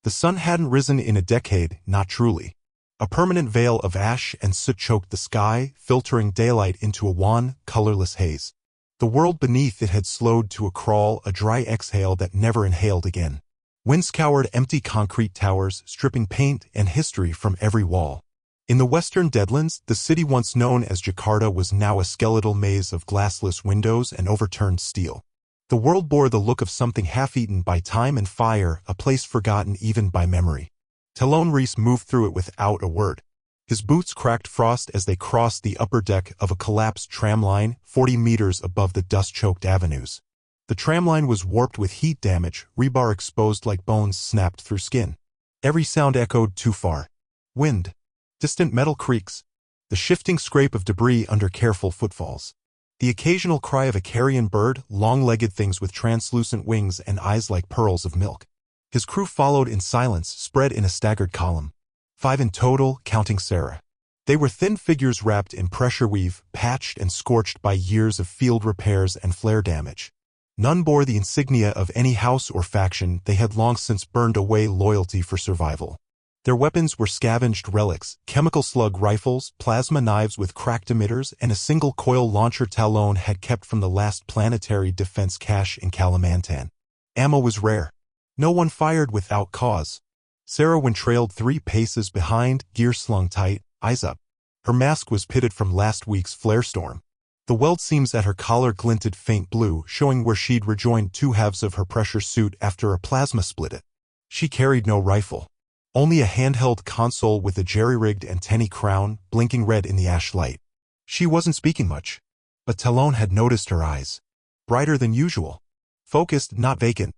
The sun hadn't risen in a decade, not truly. A permanent veil of ash and soot choked the sky, filtering daylight into a wan, colorless haze. The world beneath it had slowed to a crawl, a dry exhale that never inhaled again. Wind scoured empty concrete towers, stripping paint and history from every wall. In the western Deadlands, the city once known as Jakarta was now a skeletal maze of glassless windows and overturned steel. The world bore the look of something half-eaten by time and fire, a place forgotten even by memory. Talon Rhys moved through it without a word. His boots cracked frost as they crossed the upper deck of a collapsed tramline 40 meters above the dust-choked avenues. The tramline was warped with heat damage, rebar exposed like bones snapped through skin. Every sound echoed too far. Wind. Distant metal creaks. The shifting scrape of debris under careful footfalls. The occasional cry of a carrion bird, long-legged things with translucent wings and eyes like pearls of milk. His crew followed in silence, spread in a staggered column. 5 in total, counting Sarah. They were thin figures wrapped in pressure weave, patched and scorched by years of field repairs and flare damage. None bore the insignia of any house or faction. They had long since burned away loyalty for survival. Their weapons were scavenged relics, chemical slug rifles, plasma knives with cracked emitters, and a single coil launcher Talon had kept from the last planetary defense cache in Kalimantan. Ammo was rare. No one fired without cause. Sarah trailed 3 paces behind, gear slung tight, eyes up. Her mask was pitted from last week's flare storm. The weld seams at her collar glinted faint blue, showing where she'd rejoined 2 halves of her pressure suit after a plasma split it. She carried no rifle. Only a handheld console with a jerry-rigged antennae crown, blinking red in the ash light. She wasn't speaking much. But Talon had noticed her eyes. Brighter than usual. Focused, not vacant.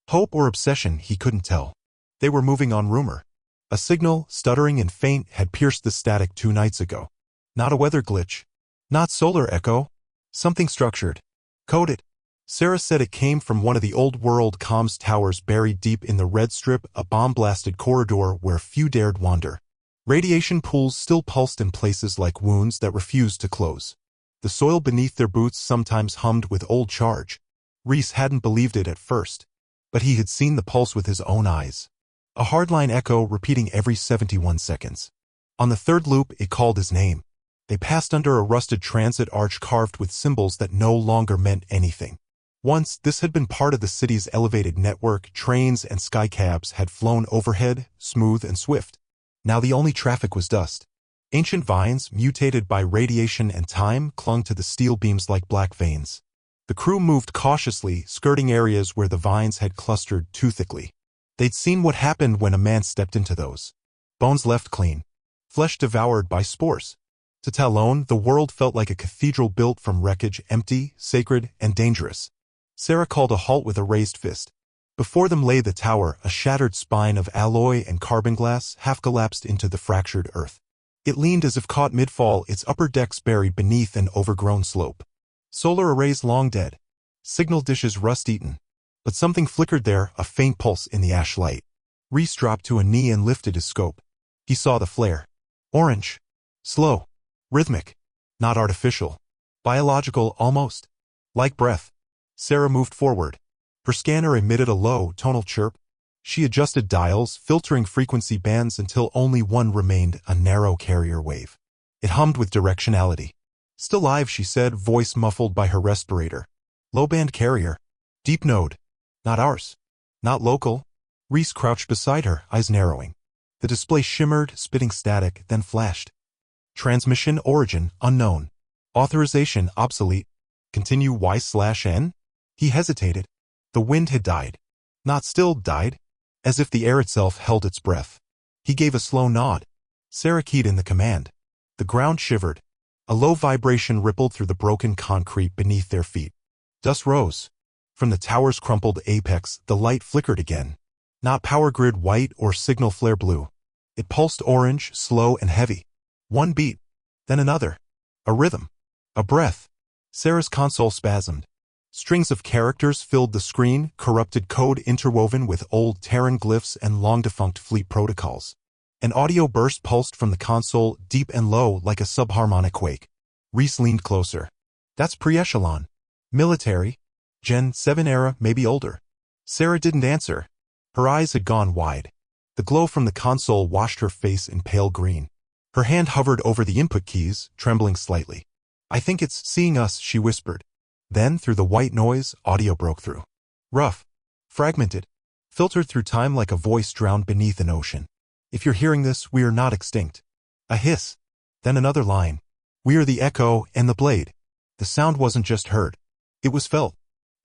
Hope or obsession, he couldn't tell. They were moving on rumor. A signal, stuttering and faint, had pierced the static 2 nights ago. Not a weather glitch. Not solar echo. Something structured. Coded. Sarah said it came from one of the old-world comms towers buried deep in the red strip, a bomb-blasted corridor where few dared wander. Radiation pools still pulsed in places like wounds that refused to close. The soil beneath their boots sometimes hummed with old charge. Rhys hadn't believed it at first. But he had seen the pulse with his own eyes. A hardline echo repeating every 71 seconds. On the 3rd loop, it called his name. They passed under a rusted transit arch carved with symbols that no longer meant anything. Once, this had been part of the city's elevated network. Trains and skycabs had flown overhead, smooth and swift. Now the only traffic was dust. Ancient vines, mutated by radiation and time, clung to the steel beams like black veins. The crew moved cautiously, skirting areas where the vines had clustered too thickly. They'd seen what happened when a man stepped into those. Bones left clean. Flesh devoured by spores. To Talon, the world felt like a cathedral built from wreckage, empty, sacred, and dangerous. Sarah called a halt with a raised fist. Before them lay the tower, a shattered spine of alloy and carbon glass, half collapsed into the fractured earth. It leaned as if caught mid-fall, its upper decks buried beneath an overgrown slope. Solar arrays long dead. Signal dishes rust-eaten. But something flickered there, a faint pulse in the ash light. Rhys dropped to a knee and lifted his scope. He saw the flare. Orange. Slow. Rhythmic. Not artificial. Biological, almost. Like breath. Sarah moved forward. Her scanner emitted a low, tonal chirp. She adjusted dials, filtering frequency bands until only one remained, a narrow carrier wave. It hummed with directionality. Still live, she said, voice muffled by her respirator. Low-band carrier. Deep node. Not ours. Not local. Rhys crouched beside her, eyes narrowing. The display shimmered, spitting static, then flashed. Transmission origin unknown. Authorization obsolete. Continue Y/N? He hesitated. The wind had died. Not still died. As if the air itself held its breath. He gave a slow nod. Sarah keyed in the command. The ground shivered. A low vibration rippled through the broken concrete beneath their feet. Dust rose. From the tower's crumpled apex, the light flickered again. Not power grid white or signal flare blue. It pulsed orange, slow and heavy. One beat. Then another. A rhythm. A breath. Sarah's console spasmed. Strings of characters filled the screen, corrupted code interwoven with old Terran glyphs and long-defunct fleet protocols. An audio burst pulsed from the console, deep and low like a subharmonic quake. Rhys leaned closer. That's pre-echelon. Military. Gen 7 era, maybe older. Sarah didn't answer. Her eyes had gone wide. The glow from the console washed her face in pale green. Her hand hovered over the input keys, trembling slightly. "I think it's seeing us," she whispered. Then, through the white noise, audio broke through. Rough. Fragmented. Filtered through time like a voice drowned beneath an ocean. "If you're hearing this, we are not extinct." A hiss. Then another line. "We are the echo and the blade." The sound wasn't just heard. It was felt.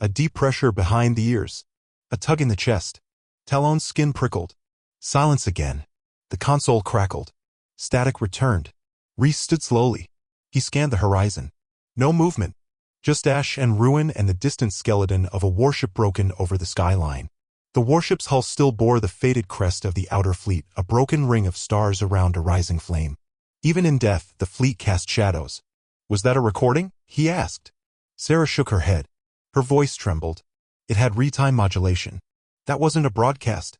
A deep pressure behind the ears. A tug in the chest. Talon's skin prickled. Silence again. The console crackled. Static returned. Rhys stood slowly. He scanned the horizon. No movement. Just ash and ruin and the distant skeleton of a warship broken over the skyline. The warship's hull still bore the faded crest of the outer fleet, a broken ring of stars around a rising flame. Even in death, the fleet cast shadows. "Was that a recording?" he asked. Sarah shook her head. Her voice trembled. It had retime modulation. "That wasn't a broadcast.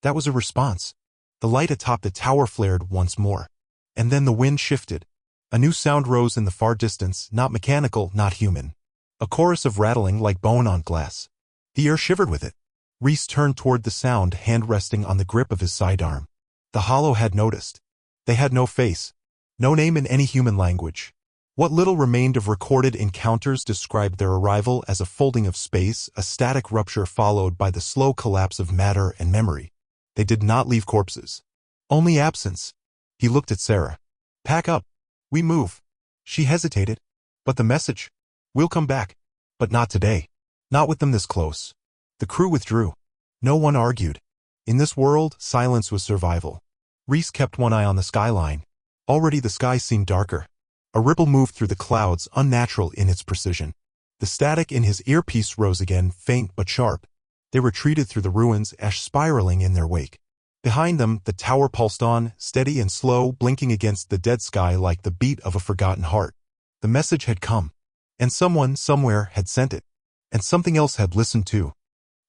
That was a response." The light atop the tower flared once more. And then the wind shifted. A new sound rose in the far distance, not mechanical, not human. A chorus of rattling like bone on glass. The air shivered with it. Rhys turned toward the sound, hand resting on the grip of his sidearm. The hollow had noticed. They had no face. No name in any human language. What little remained of recorded encounters described their arrival as a folding of space, a static rupture followed by the slow collapse of matter and memory. They did not leave corpses. Only absence. He looked at Sarah. "Pack up. We move." She hesitated. "But the message? We'll come back. But not today. Not with them this close." The crew withdrew. No one argued. In this world, silence was survival. Rhys kept one eye on the skyline. Already the sky seemed darker. A ripple moved through the clouds, unnatural in its precision. The static in his earpiece rose again, faint but sharp. They retreated through the ruins, ash spiraling in their wake. Behind them, the tower pulsed on, steady and slow, blinking against the dead sky like the beat of a forgotten heart. The message had come. And someone, somewhere, had sent it. And something else had listened too.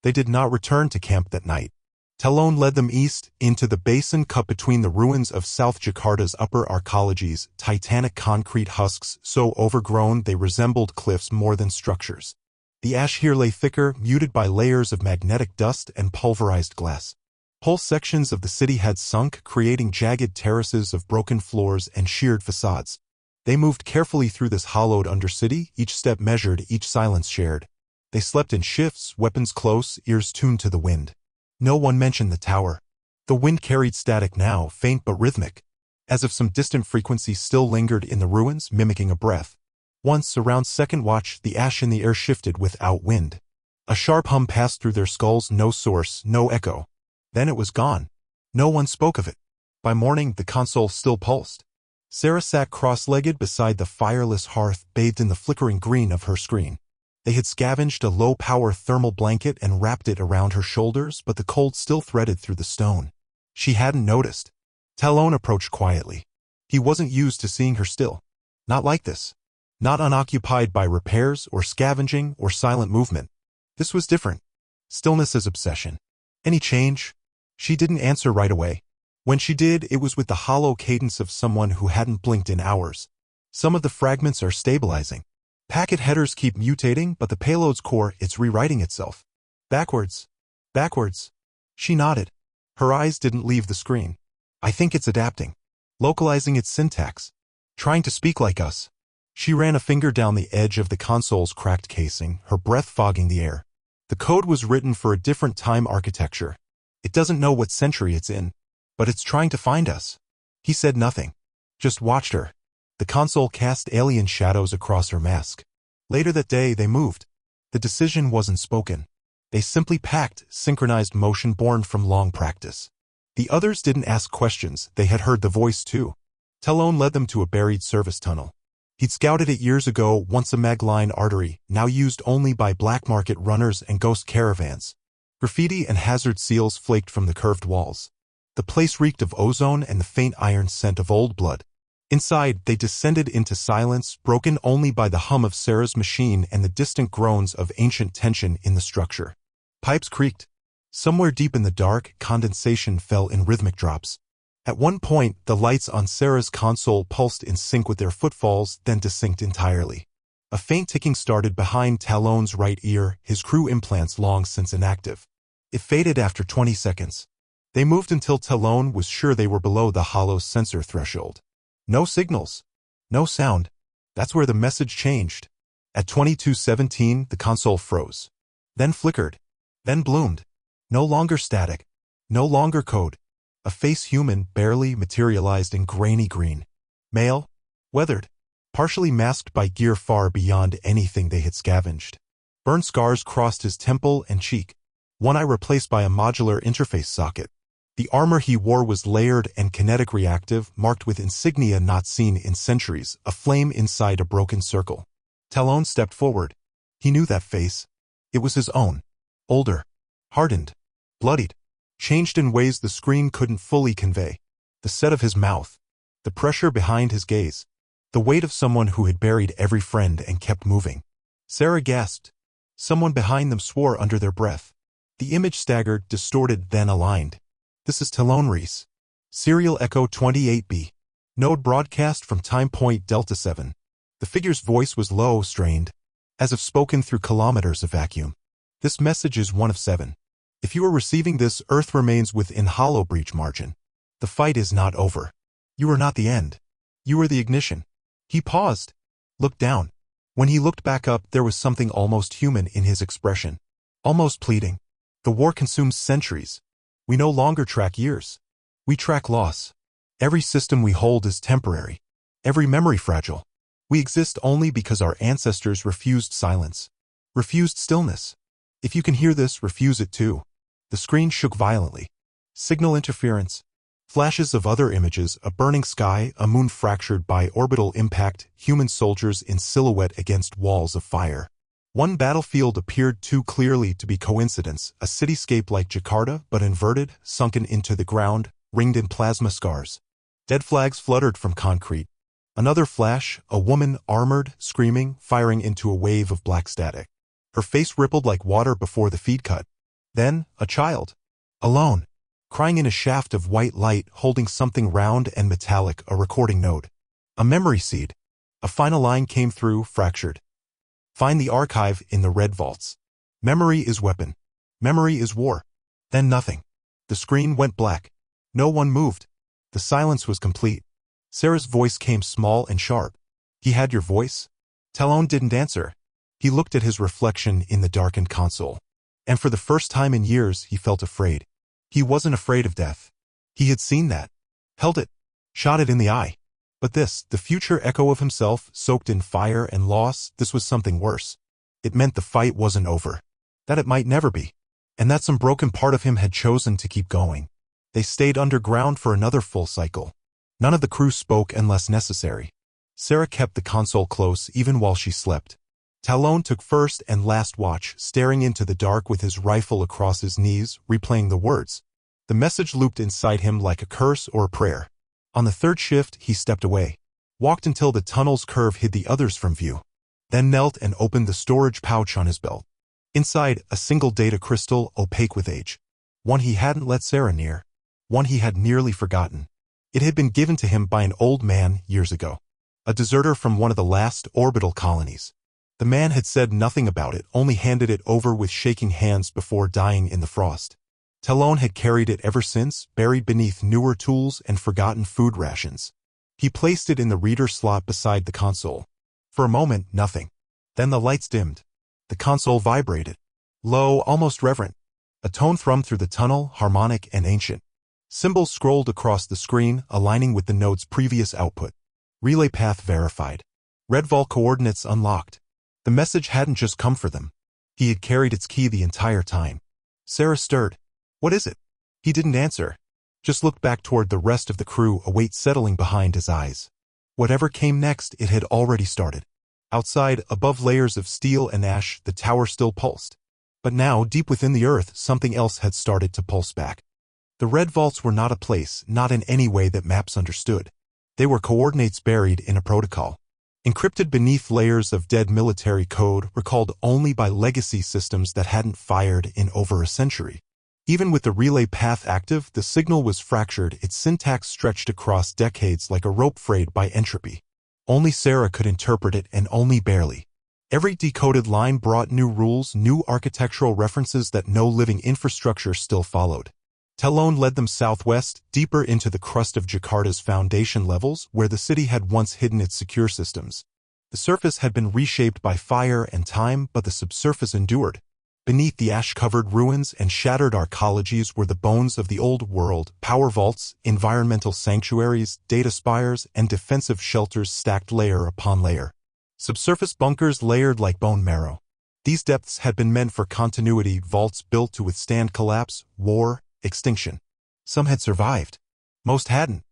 They did not return to camp that night. Talon led them east, into the basin cut between the ruins of South Jakarta's upper arcologies, titanic concrete husks so overgrown they resembled cliffs more than structures. The ash here lay thicker, muted by layers of magnetic dust and pulverized glass. Whole sections of the city had sunk, creating jagged terraces of broken floors and sheared facades. They moved carefully through this hollowed undercity, each step measured, each silence shared. They slept in shifts, weapons close, ears tuned to the wind. No one mentioned the tower. The wind carried static now, faint but rhythmic, as if some distant frequency still lingered in the ruins, mimicking a breath. Once, around second watch, the ash in the air shifted without wind. A sharp hum passed through their skulls, no source, no echo. Then it was gone. No one spoke of it. By morning, the console still pulsed. Sarah sat cross-legged beside the fireless hearth, bathed in the flickering green of her screen. They had scavenged a low-power thermal blanket and wrapped it around her shoulders, but the cold still threaded through the stone. She hadn't noticed. Talon approached quietly. He wasn't used to seeing her still. Not like this. Not unoccupied by repairs or scavenging or silent movement. This was different. Stillness as obsession. "Any change?" She didn't answer right away. When she did, it was with the hollow cadence of someone who hadn't blinked in hours. "Some of the fragments are stabilizing. Packet headers keep mutating, but the payload's core, it's rewriting itself. Backwards. Backwards." She nodded. Her eyes didn't leave the screen. "I think it's adapting. Localizing its syntax. Trying to speak like us." She ran a finger down the edge of the console's cracked casing, her breath fogging the air. "The code was written for a different time architecture. It doesn't know what century it's in. But it's trying to find us." He said nothing. Just watched her. The console cast alien shadows across her mask. Later that day, they moved. The decision wasn't spoken. They simply packed, synchronized motion born from long practice. The others didn't ask questions, they had heard the voice too. Talon led them to a buried service tunnel. He'd scouted it years ago, once a magline artery, now used only by black market runners and ghost caravans. Graffiti and hazard seals flaked from the curved walls. The place reeked of ozone and the faint iron scent of old blood. Inside, they descended into silence, broken only by the hum of Sarah's machine and the distant groans of ancient tension in the structure. Pipes creaked. Somewhere deep in the dark, condensation fell in rhythmic drops. At one point, the lights on Sarah's console pulsed in sync with their footfalls, then desynced entirely. A faint ticking started behind Talon's right ear, his crew implants long since inactive. It faded after 20 seconds. They moved until Talon was sure they were below the hollow sensor threshold. No signals. No sound. That's where the message changed. At 22:17, the console froze. Then flickered. Then bloomed. No longer static. No longer code. A face human barely materialized in grainy green. Male. Weathered. Partially masked by gear far beyond anything they had scavenged. Burn scars crossed his temple and cheek. One eye replaced by a modular interface socket. The armor he wore was layered and kinetic reactive, marked with insignia not seen in centuries, a flame inside a broken circle. Talon stepped forward. He knew that face. It was his own. Older. Hardened. Bloodied. Changed in ways the screen couldn't fully convey. The set of his mouth. The pressure behind his gaze. The weight of someone who had buried every friend and kept moving. Sarah gasped. Someone behind them swore under their breath. The image staggered, distorted, then aligned. This is Talon Rhys. Serial Echo 28B. Node broadcast from time point Delta 7. The figure's voice was low, strained, as if spoken through kilometers of vacuum. This message is one of 7. If you are receiving this, Earth remains within hollow breach margin. The fight is not over. You are not the end. You are the ignition. He paused. Looked down. When he looked back up, there was something almost human in his expression. Almost pleading. The war consumes centuries. We no longer track years. We track loss. Every system we hold is temporary. Every memory fragile. We exist only because our ancestors refused silence. Refused stillness. If you can hear this, refuse it too. The screen shook violently. Signal interference. Flashes of other images, a burning sky, a moon fractured by orbital impact, human soldiers in silhouette against walls of fire. One battlefield appeared too clearly to be coincidence, a cityscape like Jakarta, but inverted, sunken into the ground, ringed in plasma scars. Dead flags fluttered from concrete. Another flash, a woman, armored, screaming, firing into a wave of black static. Her face rippled like water before the feed cut. Then, a child. Alone. Crying in a shaft of white light, holding something round and metallic, a recording node. A memory seed. A final line came through, fractured. Find the archive in the red vaults. Memory is weapon. Memory is war. Then nothing. The screen went black. No one moved. The silence was complete. Sarah's voice came small and sharp. He had your voice? Talon didn't answer. He looked at his reflection in the darkened console. And for the first time in years, he felt afraid. He wasn't afraid of death. He had seen that. Held it. Shot it in the eye. But this, the future echo of himself, soaked in fire and loss, this was something worse. It meant the fight wasn't over. That it might never be. And that some broken part of him had chosen to keep going. They stayed underground for another full cycle. None of the crew spoke unless necessary. Sarah kept the console close even while she slept. Talon took first and last watch, staring into the dark with his rifle across his knees, replaying the words. The message looped inside him like a curse or a prayer. On the third shift, he stepped away. Walked until the tunnel's curve hid the others from view. Then knelt and opened the storage pouch on his belt. Inside, a single data crystal, opaque with age. One he hadn't let Sarah near. One he had nearly forgotten. It had been given to him by an old man years ago. A deserter from one of the last orbital colonies. The man had said nothing about it, only handed it over with shaking hands before dying in the frost. Talon had carried it ever since, buried beneath newer tools and forgotten food rations. He placed it in the reader slot beside the console. For a moment, nothing. Then the lights dimmed. The console vibrated. Low, almost reverent. A tone thrummed through the tunnel, harmonic and ancient. Symbols scrolled across the screen, aligning with the node's previous output. Relay path verified. Red vault coordinates unlocked. The message hadn't just come for them. He had carried its key the entire time. Sarah stirred. What is it? He didn't answer. Just looked back toward the rest of the crew, a weight settling behind his eyes. Whatever came next, it had already started. Outside, above layers of steel and ash, the tower still pulsed. But now, deep within the earth, something else had started to pulse back. The red vaults were not a place, not in any way that maps understood. They were coordinates buried in a protocol. Encrypted beneath layers of dead military code, recalled only by legacy systems that hadn't fired in over a century. Even with the relay path active, the signal was fractured, its syntax stretched across decades like a rope frayed by entropy. Only Sarah could interpret it, and only barely. Every decoded line brought new rules, new architectural references that no living infrastructure still followed. Talon led them southwest, deeper into the crust of Jakarta's foundation levels where the city had once hidden its secure systems. The surface had been reshaped by fire and time, but the subsurface endured. Beneath the ash-covered ruins and shattered arcologies were the bones of the old world, power vaults, environmental sanctuaries, data spires, and defensive shelters stacked layer upon layer. Subsurface bunkers layered like bone marrow. These depths had been meant for continuity, vaults built to withstand collapse, war, extinction. Some had survived. Most hadn't.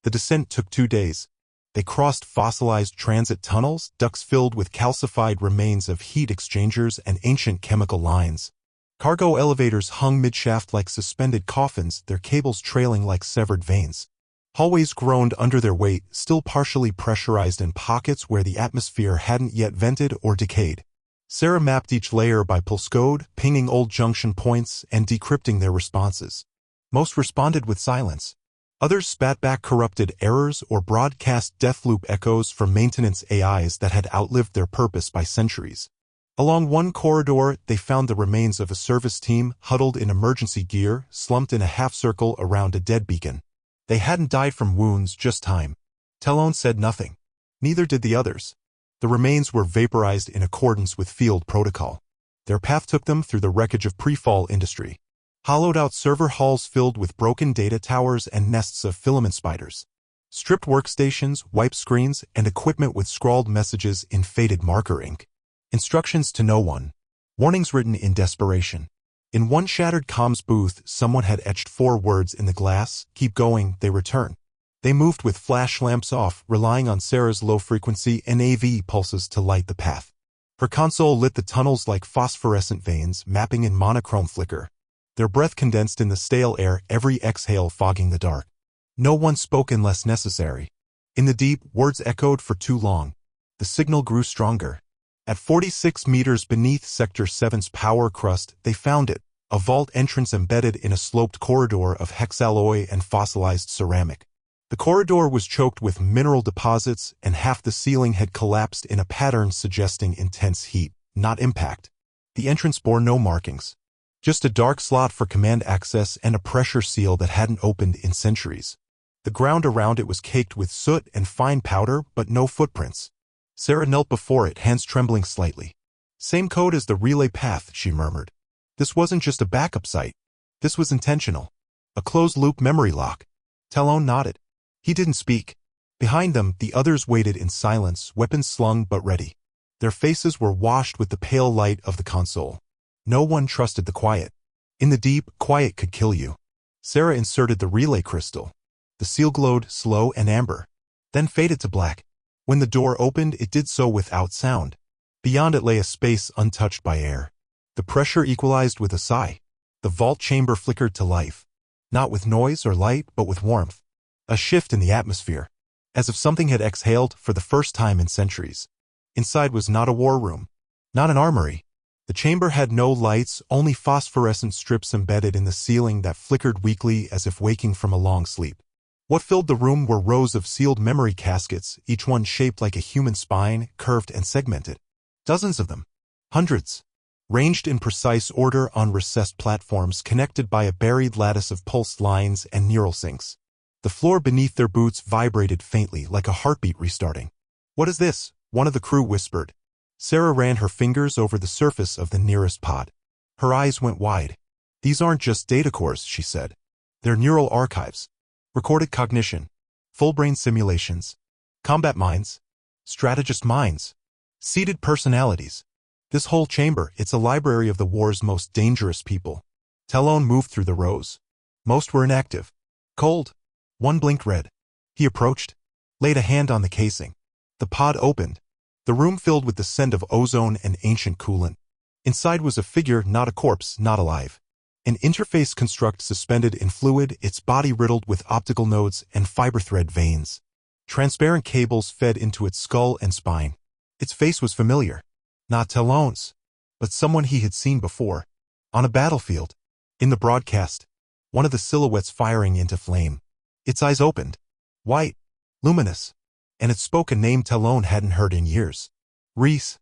The descent took 2 days. They crossed fossilized transit tunnels, ducts filled with calcified remains of heat exchangers and ancient chemical lines. Cargo elevators hung midshaft like suspended coffins, their cables trailing like severed veins. Hallways groaned under their weight, still partially pressurized in pockets where the atmosphere hadn't yet vented or decayed. Sarah mapped each layer by pulse code, pinging old junction points and decrypting their responses. Most responded with silence. Others spat back corrupted errors or broadcast deathloop echoes from maintenance AIs that had outlived their purpose by centuries. Along one corridor, they found the remains of a service team huddled in emergency gear, slumped in a half-circle around a dead beacon. They hadn't died from wounds, just time. Talon said nothing. Neither did the others. The remains were vaporized in accordance with field protocol. Their path took them through the wreckage of pre-fall industry. Hollowed-out server halls filled with broken data towers and nests of filament spiders. Stripped workstations, wipe screens, and equipment with scrawled messages in faded marker ink. Instructions to no one. Warnings written in desperation. In one shattered comms booth, someone had etched 4 words in the glass: "Keep going, they return." They moved with flash lamps off, relying on Sarah's low-frequency NAV pulses to light the path. Her console lit the tunnels like phosphorescent veins, mapping in monochrome flicker. Their breath condensed in the stale air, every exhale fogging the dark. No one spoke unless necessary. In the deep, words echoed for too long. The signal grew stronger. At 46 meters beneath Sector 7's power crust, they found it, a vault entrance embedded in a sloped corridor of hexalloy and fossilized ceramic. The corridor was choked with mineral deposits, and half the ceiling had collapsed in a pattern suggesting intense heat, not impact. The entrance bore no markings. Just a dark slot for command access and a pressure seal that hadn't opened in centuries. The ground around it was caked with soot and fine powder, but no footprints. Sarah knelt before it, hands trembling slightly. "Same code as the relay path," she murmured. This wasn't just a backup site. This was intentional. A closed-loop memory lock. Talon nodded. He didn't speak. Behind them, the others waited in silence, weapons slung but ready. Their faces were washed with the pale light of the console. No one trusted the quiet. In the deep, quiet could kill you. Sarah inserted the relay crystal. The seal glowed, slow and amber, then faded to black. When the door opened, it did so without sound. Beyond it lay a space untouched by air. The pressure equalized with a sigh. The vault chamber flickered to life. Not with noise or light, but with warmth. A shift in the atmosphere. As if something had exhaled for the first time in centuries. Inside was not a war room. Not an armory. The chamber had no lights, only phosphorescent strips embedded in the ceiling that flickered weakly as if waking from a long sleep. What filled the room were rows of sealed memory caskets, each one shaped like a human spine, curved and segmented. Dozens of them. Hundreds. Ranged in precise order on recessed platforms connected by a buried lattice of pulsed lines and neural sinks. The floor beneath their boots vibrated faintly like a heartbeat restarting. "What is this?" one of the crew whispered. Sarah ran her fingers over the surface of the nearest pod. Her eyes went wide. "These aren't just data cores," she said. "They're neural archives. Recorded cognition. Full brain simulations. Combat minds. Strategist minds. Seated personalities. This whole chamber, it's a library of the war's most dangerous people." Talon moved through the rows. Most were inactive. Cold. One blinked red. He approached. Laid a hand on the casing. The pod opened. The room filled with the scent of ozone and ancient coolant. Inside was a figure, not a corpse, not alive. An interface construct suspended in fluid, its body riddled with optical nodes and fiber thread veins. Transparent cables fed into its skull and spine. Its face was familiar. Not Talon's, but someone he had seen before. On a battlefield. In the broadcast. One of the silhouettes firing into flame. Its eyes opened. White. Luminous. And it spoke a name Talon hadn't heard in years. "Rhys.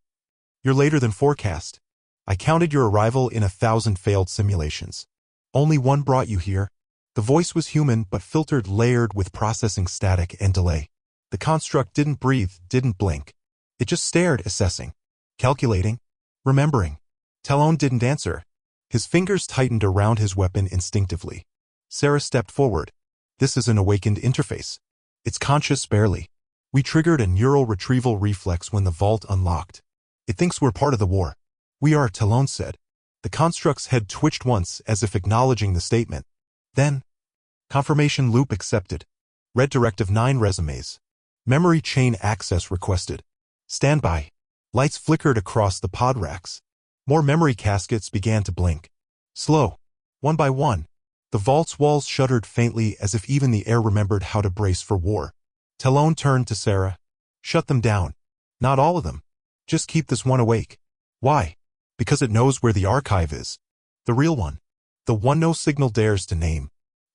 You're later than forecast. I counted your arrival in 1,000 failed simulations. Only one brought you here." The voice was human but filtered, layered with processing static and delay. The construct didn't breathe, didn't blink. It just stared, assessing, calculating, remembering. Talon didn't answer. His fingers tightened around his weapon instinctively. Sarah stepped forward. This is an awakened interface. It's conscious barely. We triggered a neural retrieval reflex when the vault unlocked. It thinks we're part of the war. We are, Talon said. The construct's head twitched once as if acknowledging the statement. Then, confirmation loop accepted. Red Directive 9 resumes. Memory chain access requested. Standby. Lights flickered across the pod racks. More memory caskets began to blink. Slow. One by one. The vault's walls shuddered faintly as if even the air remembered how to brace for war. Talon turned to Sarah. Shut them down. Not all of them. Just keep this one awake. Why? Because it knows where the archive is. The real one. The one no signal dares to name.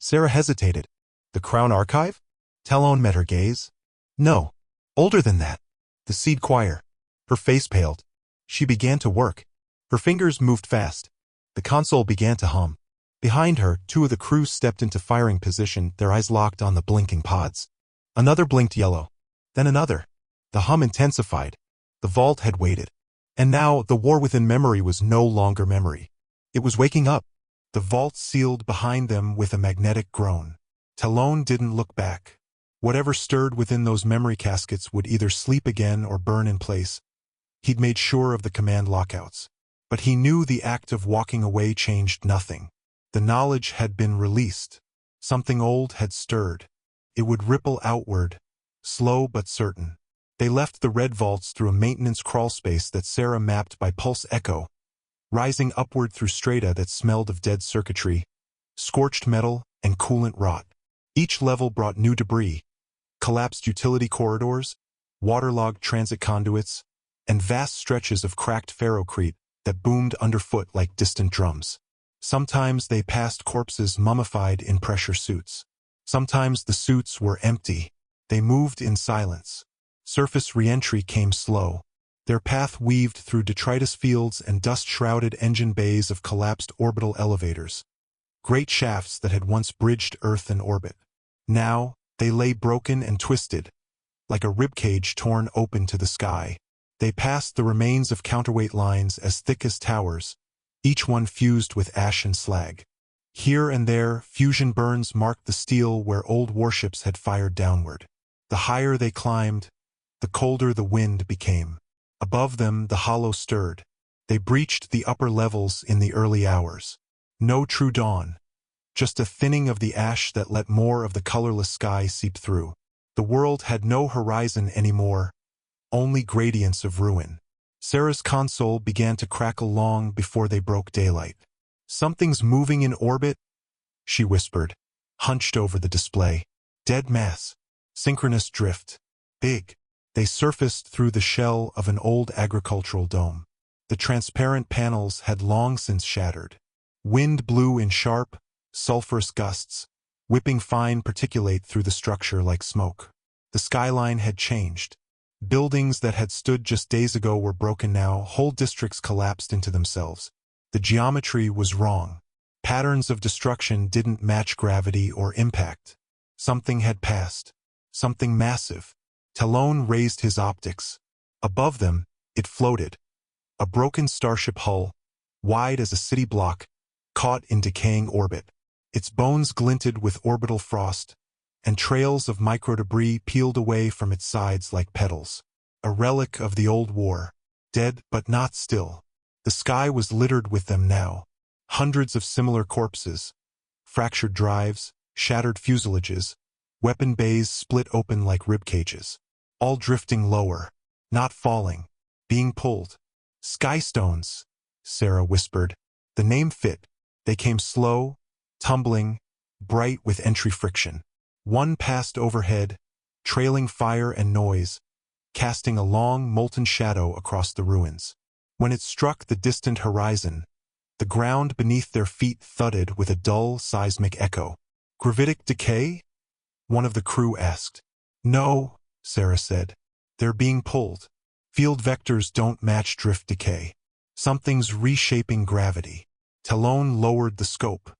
Sarah hesitated. The Crown Archive? Talon met her gaze. No. Older than that. The Seed Choir. Her face paled. She began to work. Her fingers moved fast. The console began to hum. Behind her, two of the crew stepped into firing position, their eyes locked on the blinking pods. Another blinked yellow. Then another. The hum intensified. The vault had waited. And now, the war within memory was no longer memory. It was waking up. The vault sealed behind them with a magnetic groan. Talon didn't look back. Whatever stirred within those memory caskets would either sleep again or burn in place. He'd made sure of the command lockouts. But he knew the act of walking away changed nothing. The knowledge had been released. Something old had stirred. It would ripple outward, slow but certain. They left the red vaults through a maintenance crawlspace that Sarah mapped by pulse echo, rising upward through strata that smelled of dead circuitry, scorched metal, and coolant rot. Each level brought new debris, collapsed utility corridors, waterlogged transit conduits, and vast stretches of cracked ferrocrete that boomed underfoot like distant drums. Sometimes they passed corpses mummified in pressure suits. Sometimes the suits were empty. They moved in silence. Surface re-entry came slow. Their path weaved through detritus fields and dust-shrouded engine bays of collapsed orbital elevators. Great shafts that had once bridged Earth and orbit. Now, they lay broken and twisted, like a ribcage torn open to the sky. They passed the remains of counterweight lines as thick as towers, each one fused with ash and slag. Here and there, fusion burns marked the steel where old warships had fired downward. The higher they climbed, the colder the wind became. Above them, the hollow stirred. They breached the upper levels in the early hours. No true dawn. Just a thinning of the ash that let more of the colorless sky seep through. The world had no horizon anymore, only gradients of ruin. Sarah's console began to crackle long before they broke daylight. Something's moving in orbit, she whispered, hunched over the display. Dead mass. Synchronous drift. Big. They surfaced through the shell of an old agricultural dome. The transparent panels had long since shattered. Wind blew in sharp, sulphurous gusts, whipping fine particulate through the structure like smoke. The skyline had changed. Buildings that had stood just days ago were broken now, whole districts collapsed into themselves. The geometry was wrong. Patterns of destruction didn't match gravity or impact. Something had passed. Something massive. Talon raised his optics. Above them, it floated. A broken starship hull, wide as a city block, caught in decaying orbit. Its bones glinted with orbital frost, and trails of microdebris peeled away from its sides like petals. A relic of the old war, dead but not still. The sky was littered with them now. Hundreds of similar corpses, fractured drives, shattered fuselages, weapon bays split open like rib cages. All drifting lower, not falling, being pulled. Skystones, Sarah whispered. The name fit. They came slow, tumbling, bright with entry friction. One passed overhead, trailing fire and noise, casting a long, molten shadow across the ruins. When it struck the distant horizon, the ground beneath their feet thudded with a dull, seismic echo. Gravitic decay? One of the crew asked. No, Sarah said. They're being pulled. Field vectors don't match drift decay. Something's reshaping gravity. Talon lowered the scope.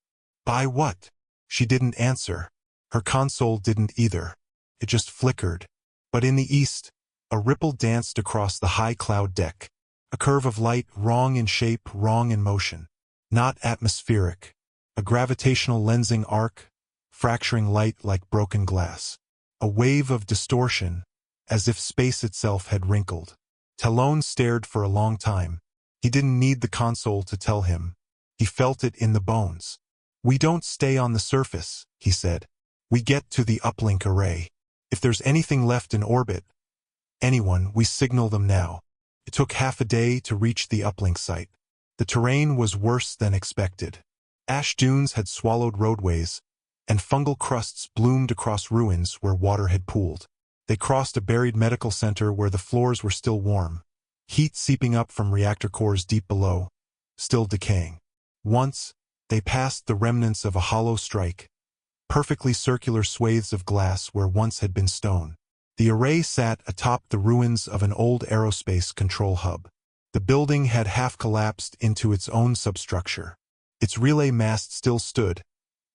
By what? She didn't answer. Her console didn't either. It just flickered. But in the east, a ripple danced across the high cloud deck. A curve of light, wrong in shape, wrong in motion. Not atmospheric. A gravitational lensing arc, fracturing light like broken glass. A wave of distortion, as if space itself had wrinkled. Talon stared for a long time. He didn't need the console to tell him. He felt it in the bones. "We don't stay on the surface," he said. "We get to the uplink array. If there's anything left in orbit, anyone, we signal them now." It took half a day to reach the uplink site. The terrain was worse than expected. Ash dunes had swallowed roadways, and fungal crusts bloomed across ruins where water had pooled. They crossed a buried medical center where the floors were still warm, heat seeping up from reactor cores deep below, still decaying. Once, they passed the remnants of a hollow strike, perfectly circular swathes of glass where once had been stone. The array sat atop the ruins of an old aerospace control hub. The building had half collapsed into its own substructure. Its relay mast still stood,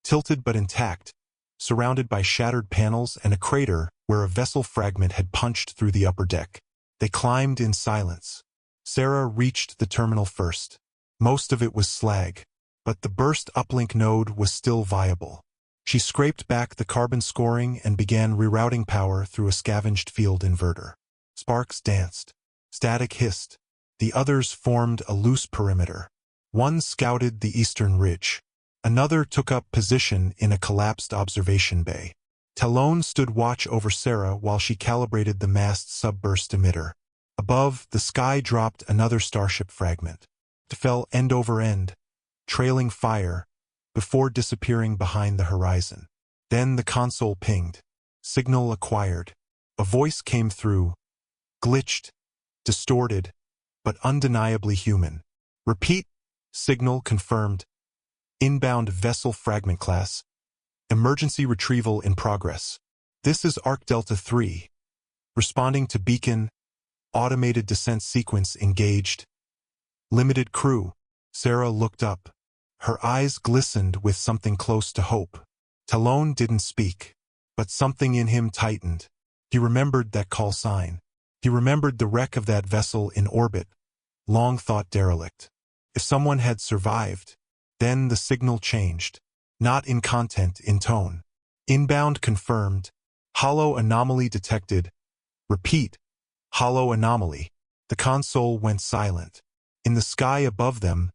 tilted but intact, surrounded by shattered panels and a crater where a vessel fragment had punched through the upper deck. They climbed in silence. Sarah reached the terminal first. Most of it was slag, but the burst uplink node was still viable. She scraped back the carbon scoring and began rerouting power through a scavenged field inverter. Sparks danced. Static hissed. The others formed a loose perimeter. One scouted the eastern ridge. Another took up position in a collapsed observation bay. Talon stood watch over Sarah while she calibrated the mast's subburst emitter. Above, the sky dropped another starship fragment. It fell end over end, trailing fire, before disappearing behind the horizon. Then the console pinged. Signal acquired. A voice came through, glitched, distorted, but undeniably human. "Repeat." Signal confirmed. "Inbound vessel fragment class. Emergency retrieval in progress. This is Arc Delta 3. Responding to beacon. Automated descent sequence engaged. Limited crew." Sarah looked up. Her eyes glistened with something close to hope. Talon didn't speak, but something in him tightened. He remembered that call sign. He remembered the wreck of that vessel in orbit, long thought derelict. If someone had survived, then the signal changed. Not in content, in tone. "Inbound confirmed. Hollow anomaly detected. Repeat. Hollow anomaly." The console went silent. In the sky above them,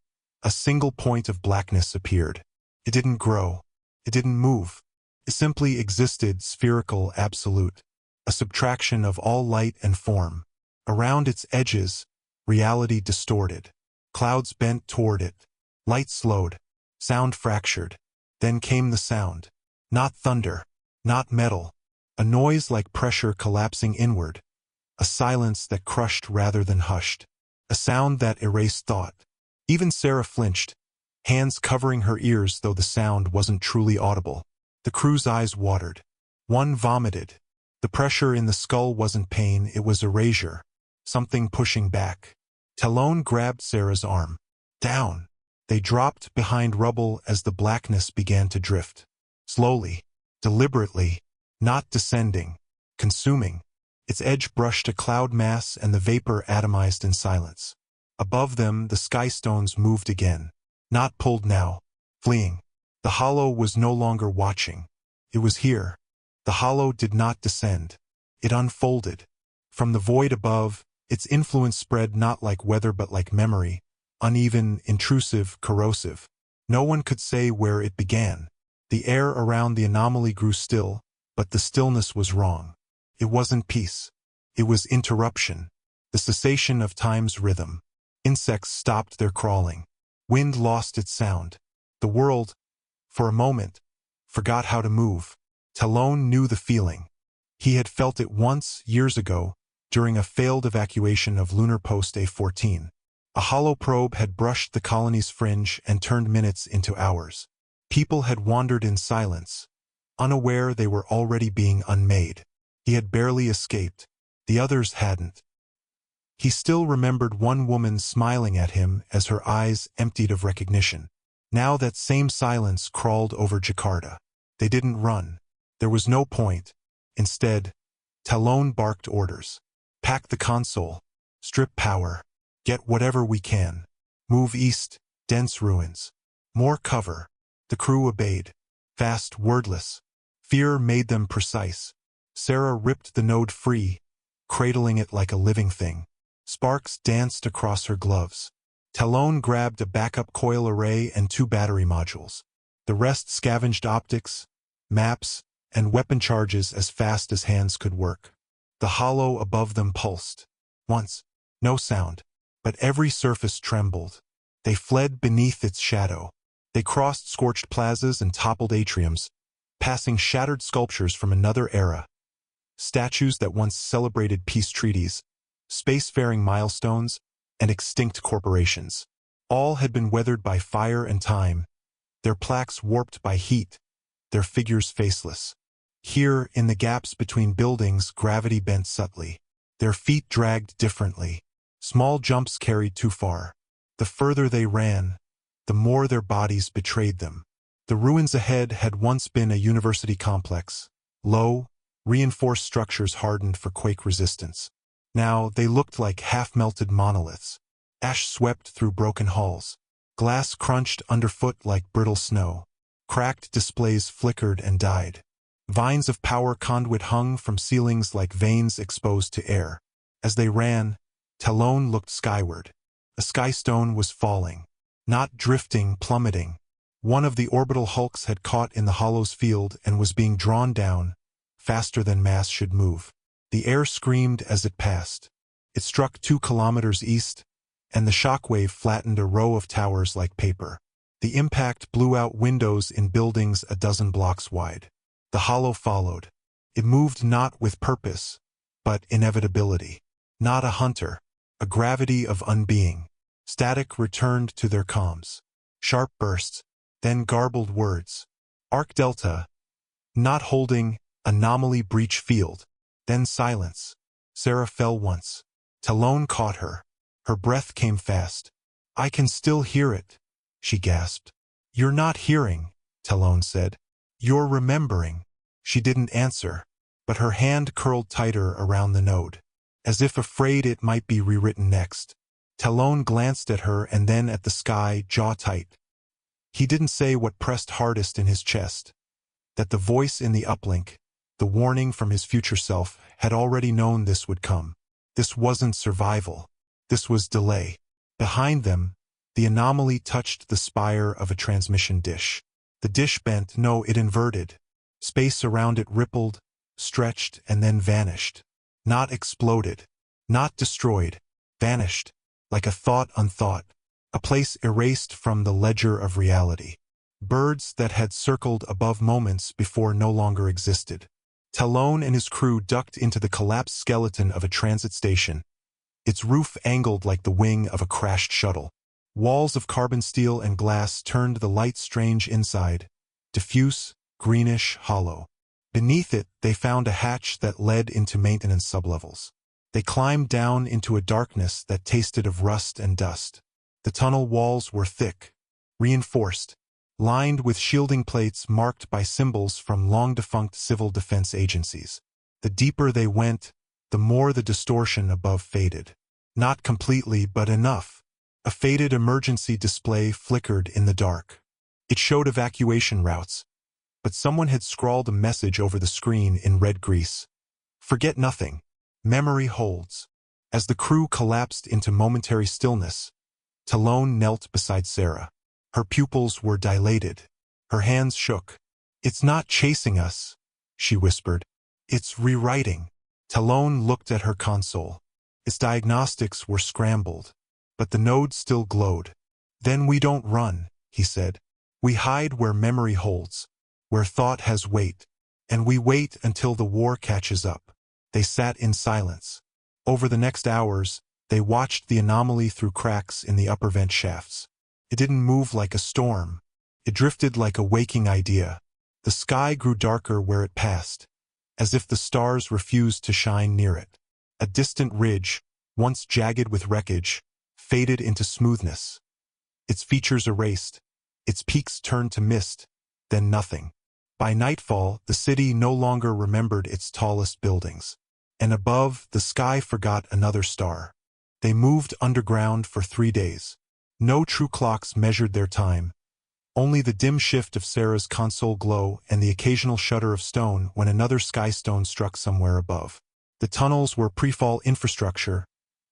a single point of blackness appeared. It didn't grow. It didn't move. It simply existed, spherical, absolute. A subtraction of all light and form. Around its edges, reality distorted. Clouds bent toward it. Light slowed. Sound fractured. Then came the sound. Not thunder. Not metal. A noise like pressure collapsing inward. A silence that crushed rather than hushed. A sound that erased thought. Even Sarah flinched, hands covering her ears though the sound wasn't truly audible. The crew's eyes watered. One vomited. The pressure in the skull wasn't pain, it was erasure. Something pushing back. Talon grabbed Sarah's arm. Down. They dropped behind rubble as the blackness began to drift. Slowly, deliberately, not descending, consuming. Its edge brushed a cloud mass and the vapor atomized in silence. Above them, the sky stones moved again. Not pulled now, fleeing. The hollow was no longer watching. It was here. The hollow did not descend. It unfolded. From the void above, its influence spread not like weather but like memory, uneven, intrusive, corrosive. No one could say where it began. The air around the anomaly grew still, but the stillness was wrong. It wasn't peace. It was interruption. The cessation of time's rhythm. Insects stopped their crawling. Wind lost its sound. The world, for a moment, forgot how to move. Talon knew the feeling. He had felt it once, years ago, during a failed evacuation of lunar post A14. A hollow probe had brushed the colony's fringe and turned minutes into hours. People had wandered in silence, unaware they were already being unmade. He had barely escaped. The others hadn't. He still remembered one woman smiling at him as her eyes emptied of recognition. Now that same silence crawled over Jakarta. They didn't run. There was no point. Instead, Talon barked orders. Pack the console. Strip power. Get whatever we can. Move east. Dense ruins. More cover. The crew obeyed. Fast, wordless. Fear made them precise. Sarah ripped the node free, cradling it like a living thing. Sparks danced across her gloves. Talon grabbed a backup coil array and 2 battery modules. The rest scavenged optics, maps, and weapon charges as fast as hands could work. The hollow above them pulsed. Once, no sound, but every surface trembled. They fled beneath its shadow. They crossed scorched plazas and toppled atriums, passing shattered sculptures from another era. Statues that once celebrated peace treaties, spacefaring milestones, and extinct corporations. All had been weathered by fire and time, their plaques warped by heat, their figures faceless. Here, in the gaps between buildings, gravity bent subtly. Their feet dragged differently. Small jumps carried too far. The further they ran, the more their bodies betrayed them. The ruins ahead had once been a university complex. Low, reinforced structures hardened for quake resistance. Now they looked like half-melted monoliths. Ash swept through broken halls. Glass crunched underfoot like brittle snow. Cracked displays flickered and died. Vines of power conduit hung from ceilings like veins exposed to air. As they ran, Talon looked skyward. A skystone was falling. Not drifting, plummeting. One of the orbital hulks had caught in the hollow's field and was being drawn down, faster than mass should move. The air screamed as it passed. It struck 2 kilometers east, and the shockwave flattened a row of towers like paper. The impact blew out windows in buildings a dozen blocks wide. The hollow followed. It moved not with purpose, but inevitability. Not a hunter, a gravity of unbeing. Static returned to their comms. Sharp bursts, then garbled words. Arc Delta, not holding, anomaly breach field. Then silence. Sarah fell once. Talon caught her. Her breath came fast. I can still hear it, she gasped. You're not hearing, Talon said. You're remembering. She didn't answer, but her hand curled tighter around the node, as if afraid it might be rewritten next. Talon glanced at her and then at the sky, jaw tight. He didn't say what pressed hardest in his chest, that the voice in the uplink, the warning from his future self, had already known this would come. This wasn't survival. This was delay. Behind them, the anomaly touched the spire of a transmission dish. The dish bent, no, it inverted. Space around it rippled, stretched, and then vanished. Not exploded. Not destroyed. Vanished. Like a thought unthought. A place erased from the ledger of reality. Birds that had circled above moments before no longer existed. Talon and his crew ducked into the collapsed skeleton of a transit station. Its roof angled like the wing of a crashed shuttle. Walls of carbon steel and glass turned the light strange inside, diffuse, greenish, hollow. Beneath it, they found a hatch that led into maintenance sublevels. They climbed down into a darkness that tasted of rust and dust. The tunnel walls were thick, reinforced, lined with shielding plates marked by symbols from long-defunct civil defense agencies. The deeper they went, the more the distortion above faded. Not completely, but enough. A faded emergency display flickered in the dark. It showed evacuation routes, but someone had scrawled a message over the screen in red grease. Forget nothing. Memory holds. As the crew collapsed into momentary stillness, Talon knelt beside Sarah. Her pupils were dilated. Her hands shook. It's not chasing us, she whispered. It's rewriting. Talon looked at her console. Its diagnostics were scrambled, but the node still glowed. Then we don't run, he said. We hide where memory holds, where thought has weight, and we wait until the war catches up. They sat in silence. Over the next hours, they watched the anomaly through cracks in the upper vent shafts. It didn't move like a storm. It drifted like a waking idea. The sky grew darker where it passed, as if the stars refused to shine near it. A distant ridge, once jagged with wreckage, faded into smoothness. Its features erased, its peaks turned to mist, then nothing. By nightfall, the city no longer remembered its tallest buildings. And above, the sky forgot another star. They moved underground for 3 days. No true clocks measured their time. Only the dim shift of Sarah's console glow and the occasional shudder of stone when another sky stone struck somewhere above. The tunnels were pre-fall infrastructure,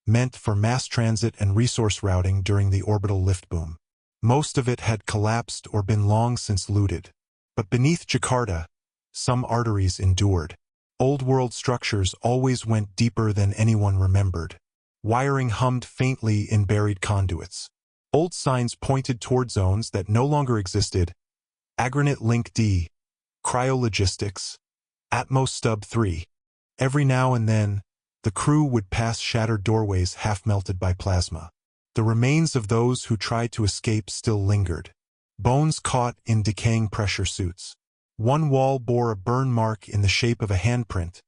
meant for mass transit and resource routing during the orbital lift boom. Most of it had collapsed or been long since looted. But beneath Jakarta, some arteries endured. Old-world structures always went deeper than anyone remembered. Wiring hummed faintly in buried conduits. Old signs pointed toward zones that no longer existed. Agranite Link D, Cryologistics, Atmos Stub 3. Every now and then, the crew would pass shattered doorways half-melted by plasma. The remains of those who tried to escape still lingered. Bones caught in decaying pressure suits. One wall bore a burn mark in the shape of a handprint,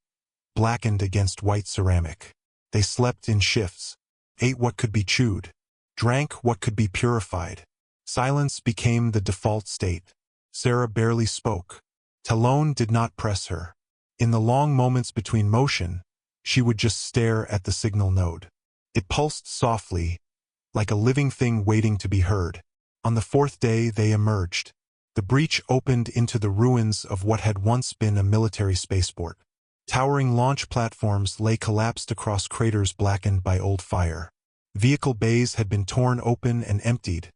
blackened against white ceramic. They slept in shifts, ate what could be chewed, drank what could be purified. Silence became the default state. Sarah barely spoke. Talon did not press her. In the long moments between motion, she would just stare at the signal node. It pulsed softly, like a living thing waiting to be heard. On the 4th day they emerged. The breach opened into the ruins of what had once been a military spaceport. Towering launch platforms lay collapsed across craters blackened by old fire. Vehicle bays had been torn open and emptied,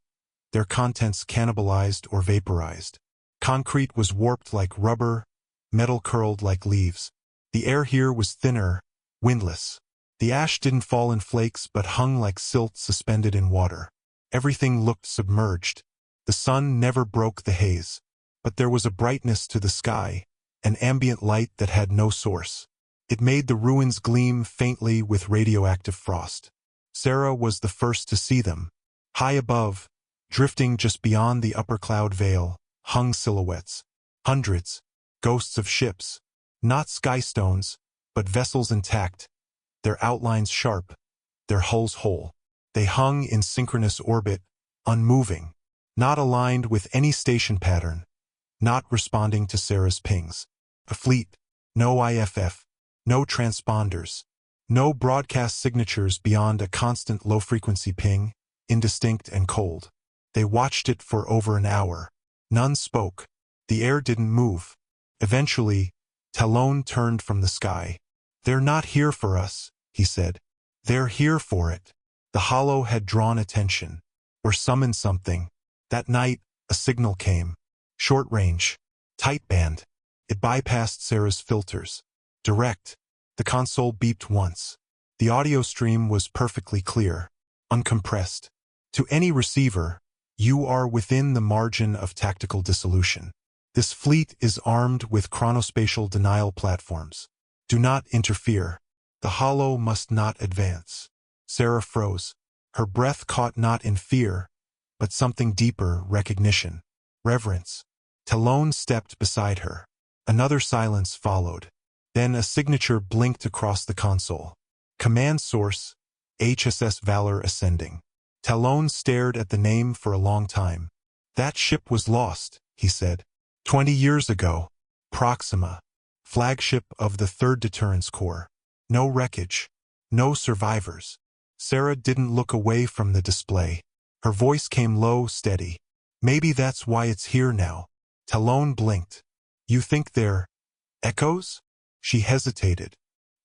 their contents cannibalized or vaporized. Concrete was warped like rubber, metal curled like leaves. The air here was thinner, windless. The ash didn't fall in flakes but hung like silt suspended in water. Everything looked submerged. The sun never broke the haze. But there was a brightness to the sky, an ambient light that had no source. It made the ruins gleam faintly with radioactive frost. Sarah was the first to see them. High above, drifting just beyond the upper cloud veil, hung silhouettes. Hundreds, ghosts of ships. Not sky stones, but vessels intact, their outlines sharp, their hulls whole. They hung in synchronous orbit, unmoving, not aligned with any station pattern, not responding to Sarah's pings. A fleet, no IFF, no transponders, no broadcast signatures beyond a constant low-frequency ping, indistinct and cold. They watched it for over an hour. None spoke. The air didn't move. Eventually, Talon turned from the sky. "They're not here for us," he said. "They're here for it." The hollow had drawn attention, or summoned something. That night, a signal came. Short range. Tight band. It bypassed Sarah's filters. Direct. The console beeped once. The audio stream was perfectly clear, uncompressed. To any receiver, you are within the margin of tactical dissolution. This fleet is armed with chronospatial denial platforms. Do not interfere. The hollow must not advance. Sarah froze. Her breath caught not in fear, but something deeper, recognition. Reverence. Talon stepped beside her. Another silence followed. Then a signature blinked across the console. Command source, HSS Valor ascending. Talon stared at the name for a long time. "That ship was lost," he said. 20 years ago. Proxima. Flagship of the 3rd Deterrence Corps. No wreckage. No survivors. Sarah didn't look away from the display. Her voice came low, steady. "Maybe that's why it's here now." Talon blinked. "You think they're echoes?" She hesitated.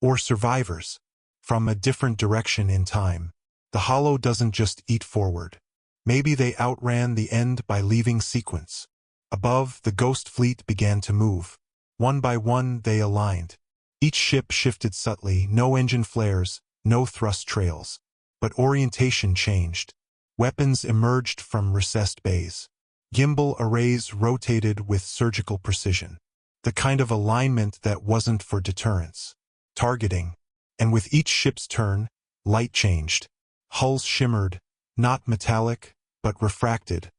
"Or survivors? From a different direction in time. The hollow doesn't just eat forward. Maybe they outran the end by leaving sequence." Above, the ghost fleet began to move. One by one, they aligned. Each ship shifted subtly, no engine flares, no thrust trails. But orientation changed. Weapons emerged from recessed bays. Gimbal arrays rotated with surgical precision. The kind of alignment that wasn't for deterrence. Targeting. And with each ship's turn, light changed. Hulls shimmered, not metallic, but refracted,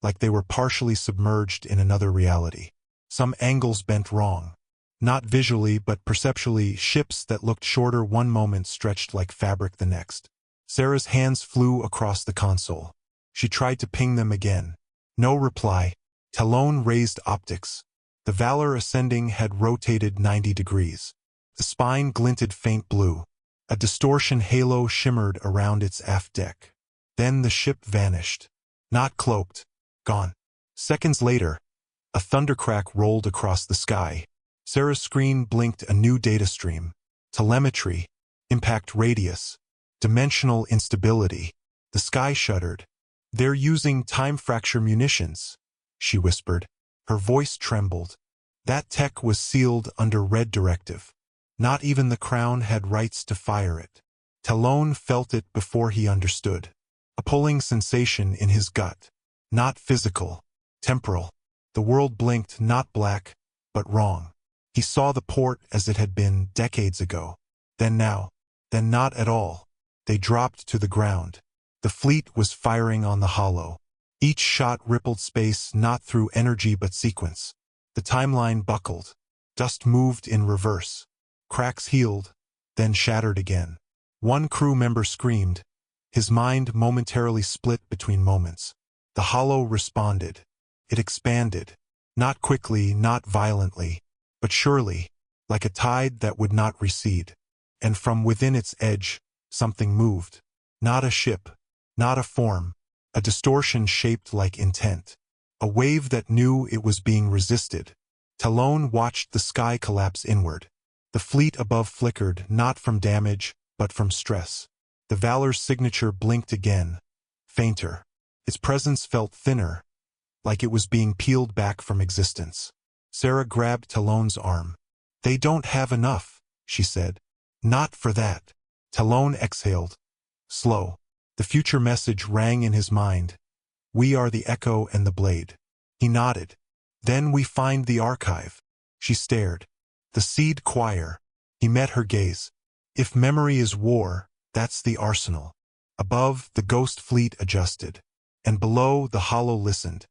like they were partially submerged in another reality. Some angles bent wrong. Not visually but perceptually, ships that looked shorter one moment stretched like fabric the next. Sarah's hands flew across the console. She tried to ping them again. No reply. Talon raised optics. The Valor ascending had rotated 90 degrees. The spine glinted faint blue. A distortion halo shimmered around its aft deck. Then the ship vanished. Not cloaked. Gone. Seconds later, a thundercrack rolled across the sky. Sarah's screen blinked a new data stream. Telemetry. Impact radius. Dimensional instability. The sky shuddered. "They're using time fracture munitions," she whispered. Her voice trembled. That tech was sealed under red directive. Not even the Crown had rights to fire it. Talon felt it before he understood. A pulling sensation in his gut. Not physical. Temporal. The world blinked, not black, but wrong. He saw the port as it had been decades ago. Then now. Then not at all. They dropped to the ground. The fleet was firing on the hollow. Each shot rippled space not through energy but sequence. The timeline buckled. Dust moved in reverse. Cracks healed, then shattered again. One crew member screamed. His mind momentarily split between moments. The hollow responded. It expanded. Not quickly, not violently, but surely, like a tide that would not recede. And from within its edge, something moved. Not a ship, not a form, a distortion shaped like intent. A wave that knew it was being resisted. Talon watched the sky collapse inward. The fleet above flickered, not from damage, but from stress. The Valor's signature blinked again. Fainter. Its presence felt thinner, like it was being peeled back from existence. Sarah grabbed Talon's arm. "They don't have enough," she said. "Not for that." Talon exhaled. Slow. The future message rang in his mind. "We are the echo and the blade." He nodded. "Then we find the archive." She stared. "The seed choir." He met her gaze. "If memory is war, that's the arsenal." Above, the ghost fleet adjusted. And below, the hollow listened.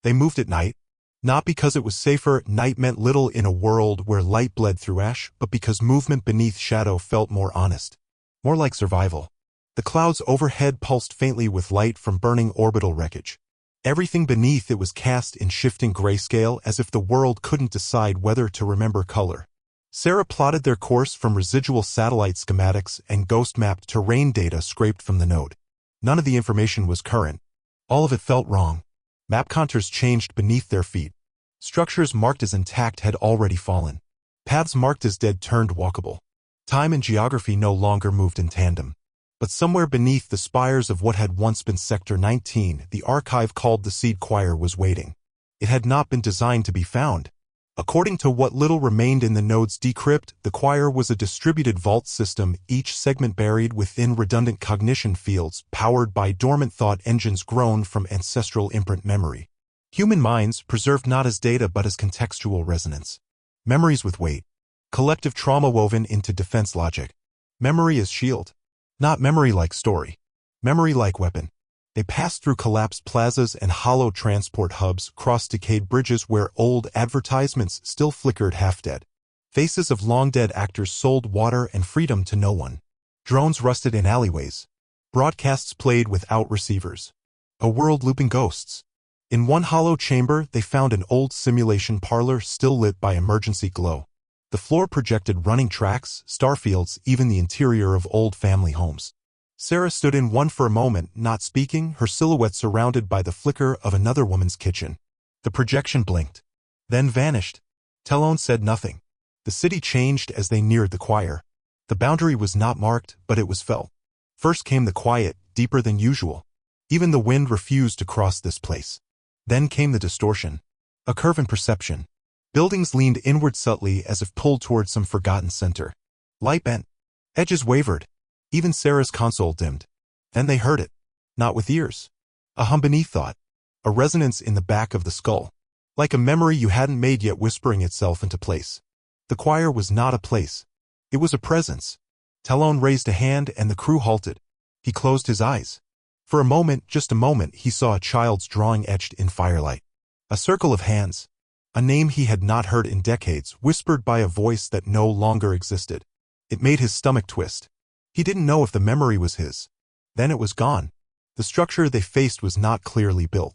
They moved at night. Not because it was safer, night meant little in a world where light bled through ash, but because movement beneath shadow felt more honest. More like survival. The clouds overhead pulsed faintly with light from burning orbital wreckage. Everything beneath it was cast in shifting grayscale as if the world couldn't decide whether to remember color. Sarah plotted their course from residual satellite schematics and ghost-mapped terrain data scraped from the node. None of the information was current. All of it felt wrong. Map contours changed beneath their feet. Structures marked as intact had already fallen. Paths marked as dead turned walkable. Time and geography no longer moved in tandem. But somewhere beneath the spires of what had once been Sector 19, the archive called the Seed Choir was waiting. It had not been designed to be found. According to what little remained in the node's decrypt, the choir was a distributed vault system, each segment buried within redundant cognition fields, powered by dormant thought engines grown from ancestral imprint memory. Human minds preserved not as data but as contextual resonance. Memories with weight. Collective trauma woven into defense logic. Memory as shield. Not memory like story. Memory like weapon. They passed through collapsed plazas and hollow transport hubs, crossed decayed bridges where old advertisements still flickered half-dead. Faces of long-dead actors sold water and freedom to no one. Drones rusted in alleyways. Broadcasts played without receivers. A world looping ghosts. In one hollow chamber, they found an old simulation parlor still lit by emergency glow. The floor projected running tracks, starfields, even the interior of old family homes. Sarah stood in one for a moment, not speaking, her silhouette surrounded by the flicker of another woman's kitchen. The projection blinked, then vanished. Talon said nothing. The city changed as they neared the choir. The boundary was not marked, but it was felt. First came the quiet, deeper than usual. Even the wind refused to cross this place. Then came the distortion. A curve in perception. Buildings leaned inward subtly as if pulled toward some forgotten center. Light bent. Edges wavered. Even Sarah's console dimmed. Then they heard it. Not with ears. A hum beneath thought. A resonance in the back of the skull. Like a memory you hadn't made yet whispering itself into place. The choir was not a place. It was a presence. Talon raised a hand and the crew halted. He closed his eyes. For a moment, just a moment, he saw a child's drawing etched in firelight. A circle of hands. A name he had not heard in decades, whispered by a voice that no longer existed. It made his stomach twist. He didn't know if the memory was his. Then it was gone. The structure they faced was not clearly built.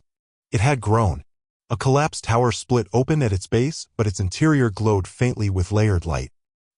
It had grown. A collapsed tower split open at its base, but its interior glowed faintly with layered light.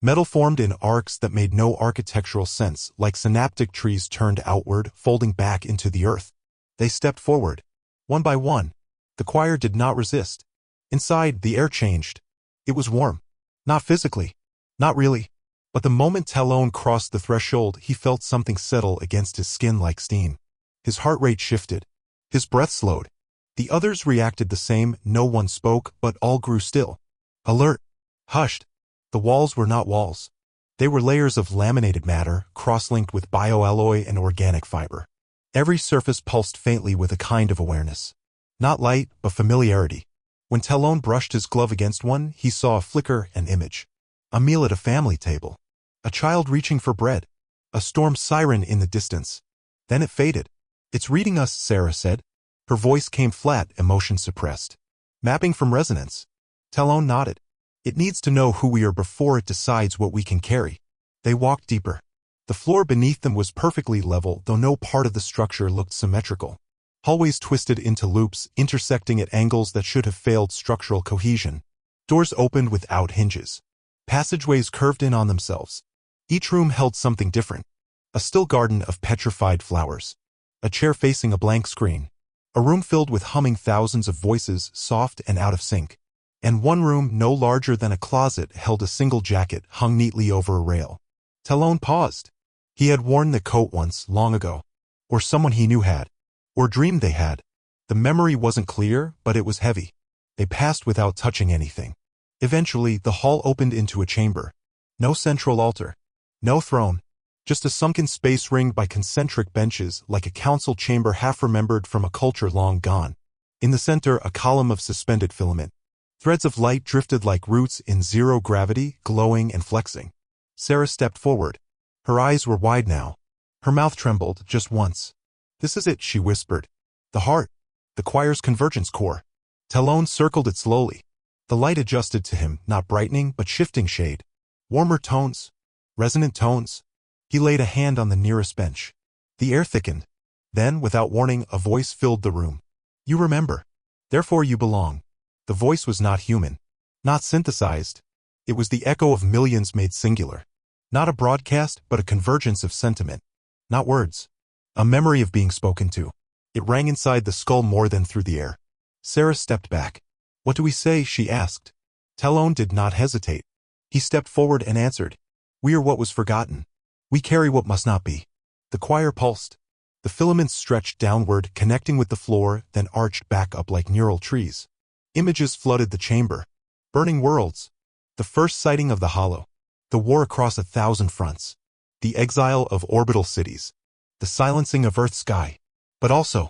Metal formed in arcs that made no architectural sense, like synaptic trees turned outward, folding back into the earth. They stepped forward. One by one. The choir did not resist. Inside, the air changed. It was warm. Not physically. Not really. But the moment Talon crossed the threshold, he felt something settle against his skin like steam. His heart rate shifted. His breath slowed. The others reacted the same. No one spoke, but all grew still. Alert. Hushed. The walls were not walls. They were layers of laminated matter, cross-linked with bioalloy and organic fiber. Every surface pulsed faintly with a kind of awareness. Not light, but familiarity. When Talon brushed his glove against one, he saw a flicker, an image. A meal at a family table. A child reaching for bread. A storm siren in the distance. Then it faded. "It's reading us," Sarah said. Her voice came flat, emotion suppressed. "Mapping from resonance." Talon nodded. "It needs to know who we are before it decides what we can carry." They walked deeper. The floor beneath them was perfectly level, though no part of the structure looked symmetrical. Hallways twisted into loops, intersecting at angles that should have failed structural cohesion. Doors opened without hinges. Passageways curved in on themselves. Each room held something different. A still garden of petrified flowers. A chair facing a blank screen. A room filled with humming thousands of voices, soft and out of sync. And one room, no larger than a closet, held a single jacket hung neatly over a rail. Talon paused. He had worn the coat once, long ago. Or someone he knew had. Or dreamed they had. The memory wasn't clear, but it was heavy. They passed without touching anything. Eventually, the hall opened into a chamber. No central altar. No throne. Just a sunken space ringed by concentric benches, like a council chamber half-remembered from a culture long gone. In the center, a column of suspended filament. Threads of light drifted like roots in zero gravity, glowing and flexing. Sarah stepped forward. Her eyes were wide now. Her mouth trembled, just once. "This is it," she whispered. "The heart. The choir's convergence core." Talon circled it slowly. The light adjusted to him, not brightening, but shifting shade. Warmer tones. Resonant tones. He laid a hand on the nearest bench. The air thickened. Then, without warning, a voice filled the room. "You remember. Therefore you belong." The voice was not human. Not synthesized. It was the echo of millions made singular. Not a broadcast, but a convergence of sentiment. Not words. A memory of being spoken to. It rang inside the skull more than through the air. Sarah stepped back. "What do we say?" she asked. Talon did not hesitate. He stepped forward and answered. "We are what was forgotten. We carry what must not be." The choir pulsed. The filaments stretched downward, connecting with the floor, then arched back up like neural trees. Images flooded the chamber. Burning worlds. The first sighting of the hollow. The war across 1,000 fronts. The exile of orbital cities. The silencing of Earth's sky. But also,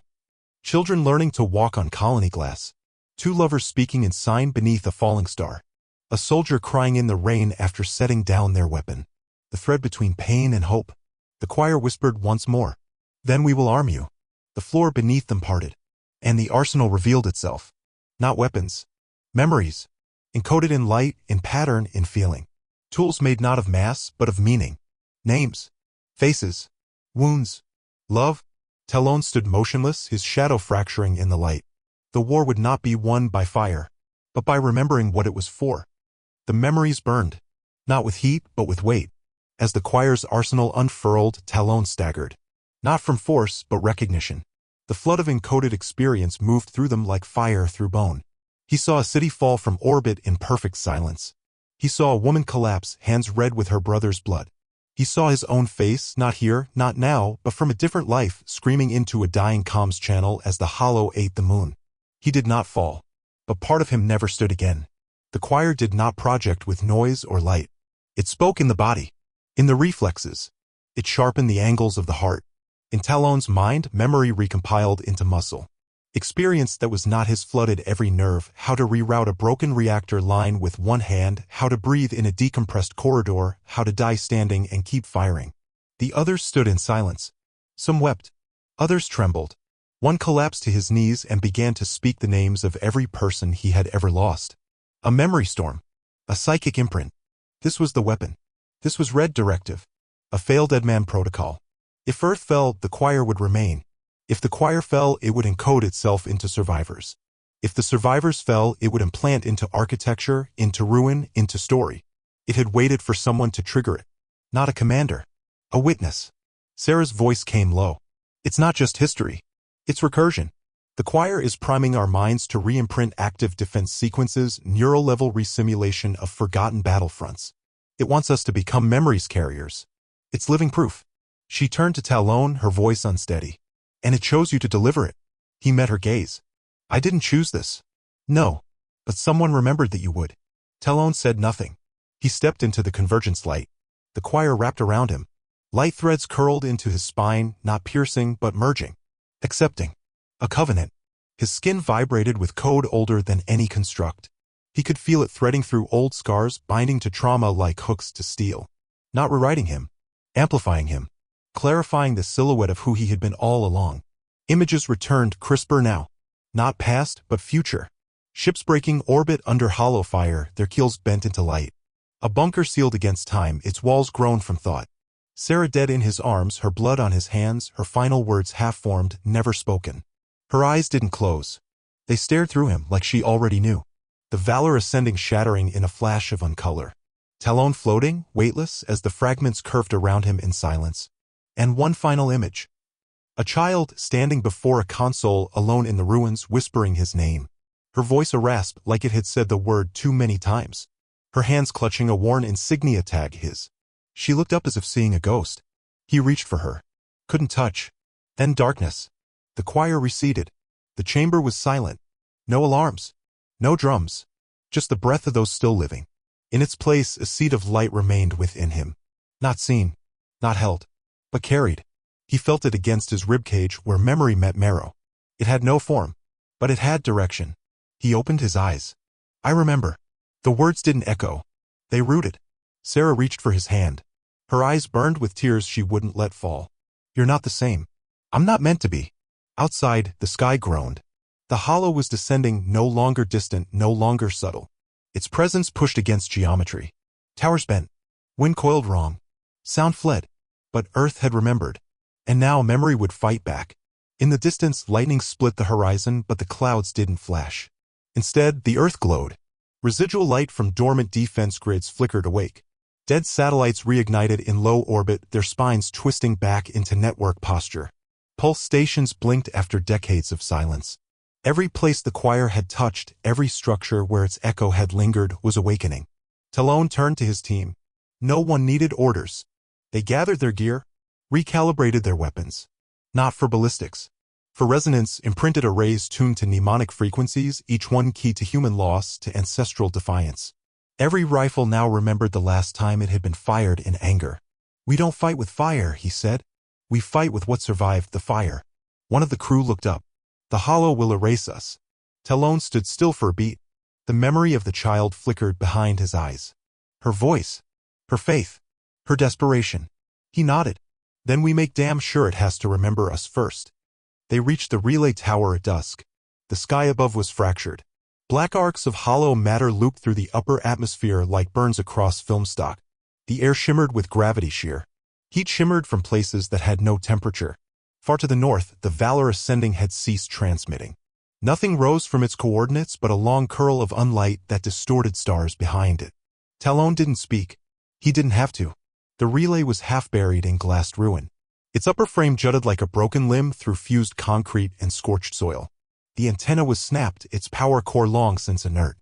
children learning to walk on colony glass. Two lovers speaking in sign beneath a falling star. A soldier crying in the rain after setting down their weapon. The thread between pain and hope. The choir whispered once more. "Then we will arm you." The floor beneath them parted. And the arsenal revealed itself. Not weapons. Memories. Encoded in light, in pattern, in feeling. Tools made not of mass, but of meaning. Names. Faces. Wounds. Love. Talon stood motionless, his shadow fracturing in the light. The war would not be won by fire, but by remembering what it was for. The memories burned. Not with heat, but with weight. As the choir's arsenal unfurled, Talon staggered. Not from force, but recognition. The flood of encoded experience moved through them like fire through bone. He saw a city fall from orbit in perfect silence. He saw a woman collapse, hands red with her brother's blood. He saw his own face, not here, not now, but from a different life, screaming into a dying comms channel as the hollow ate the moon. He did not fall. But part of him never stood again. The choir did not project with noise or light. It spoke in the body. In the reflexes. It sharpened the angles of the heart. In Talon's mind, memory recompiled into muscle. Experience that was not his flooded every nerve, how to reroute a broken reactor line with one hand, how to breathe in a decompressed corridor, how to die standing and keep firing. The others stood in silence. Some wept. Others trembled. One collapsed to his knees and began to speak the names of every person he had ever lost. A memory storm. A psychic imprint. This was the weapon. This was Red Directive. A failed Deadman protocol. If Earth fell, the choir would remain. If the choir fell, it would encode itself into survivors. If the survivors fell, it would implant into architecture, into ruin, into story. It had waited for someone to trigger it. Not a commander. A witness. Sarah's voice came low. It's not just history. It's recursion. The choir is priming our minds to re-imprint active defense sequences, neural-level resimulation of forgotten battlefronts. It wants us to become memories carriers. It's living proof. She turned to Talon, her voice unsteady. And it chose you to deliver it. He met her gaze. I didn't choose this. No. But someone remembered that you would. Talon said nothing. He stepped into the convergence light. The choir wrapped around him. Light threads curled into his spine, not piercing but merging. Accepting. A covenant. His skin vibrated with code older than any construct. He could feel it threading through old scars, binding to trauma like hooks to steel. Not rewriting him. Amplifying him. Clarifying the silhouette of who he had been all along. Images returned, crisper now. Not past, but future. Ships breaking orbit under hollow fire, their keels bent into light. A bunker sealed against time, its walls grown from thought. Sarah dead in his arms, her blood on his hands, her final words half-formed, never spoken. Her eyes didn't close. They stared through him like she already knew. The valor ascending, shattering in a flash of uncolor. Talon floating, weightless, as the fragments curved around him in silence. And one final image. A child standing before a console, alone in the ruins, whispering his name. Her voice a rasp, like it had said the word too many times. Her hands clutching a worn insignia tag, his. She looked up as if seeing a ghost. He reached for her. Couldn't touch. Then darkness. The choir receded. The chamber was silent. No alarms. No drums. Just the breath of those still living. In its place, a seed of light remained within him. Not seen. Not held. But carried. He felt it against his ribcage where memory met marrow. It had no form. But it had direction. He opened his eyes. I remember. The words didn't echo. They rooted. Sarah reached for his hand. Her eyes burned with tears she wouldn't let fall. You're not the same. I'm not meant to be. Outside, the sky groaned. The hollow was descending, no longer distant, no longer subtle. Its presence pushed against geometry. Towers bent. Wind coiled wrong. Sound fled. But Earth had remembered. And now memory would fight back. In the distance, lightning split the horizon, but the clouds didn't flash. Instead, the Earth glowed. Residual light from dormant defense grids flickered awake. Dead satellites reignited in low orbit, their spines twisting back into network posture. Pulse stations blinked after decades of silence. Every place the choir had touched, every structure where its echo had lingered, was awakening. Talon turned to his team. No one needed orders. They gathered their gear, recalibrated their weapons. Not for ballistics. For resonance, imprinted arrays tuned to mnemonic frequencies, each one key to human loss, to ancestral defiance. Every rifle now remembered the last time it had been fired in anger. We don't fight with fire, he said. We fight with what survived the fire. One of the crew looked up. The hollow will erase us. Talon stood still for a beat. The memory of the child flickered behind his eyes. Her voice. Her faith. Her desperation. He nodded. Then we make damn sure it has to remember us first. They reached the relay tower at dusk. The sky above was fractured. Black arcs of hollow matter looped through the upper atmosphere like burns across film stock. The air shimmered with gravity shear. Heat shimmered from places that had no temperature. Far to the north, the Valor ascending had ceased transmitting. Nothing rose from its coordinates but a long curl of unlight that distorted stars behind it. Talon didn't speak. He didn't have to. The relay was half buried in glassed ruin. Its upper frame jutted like a broken limb through fused concrete and scorched soil. The antenna was snapped, its power core long since inert.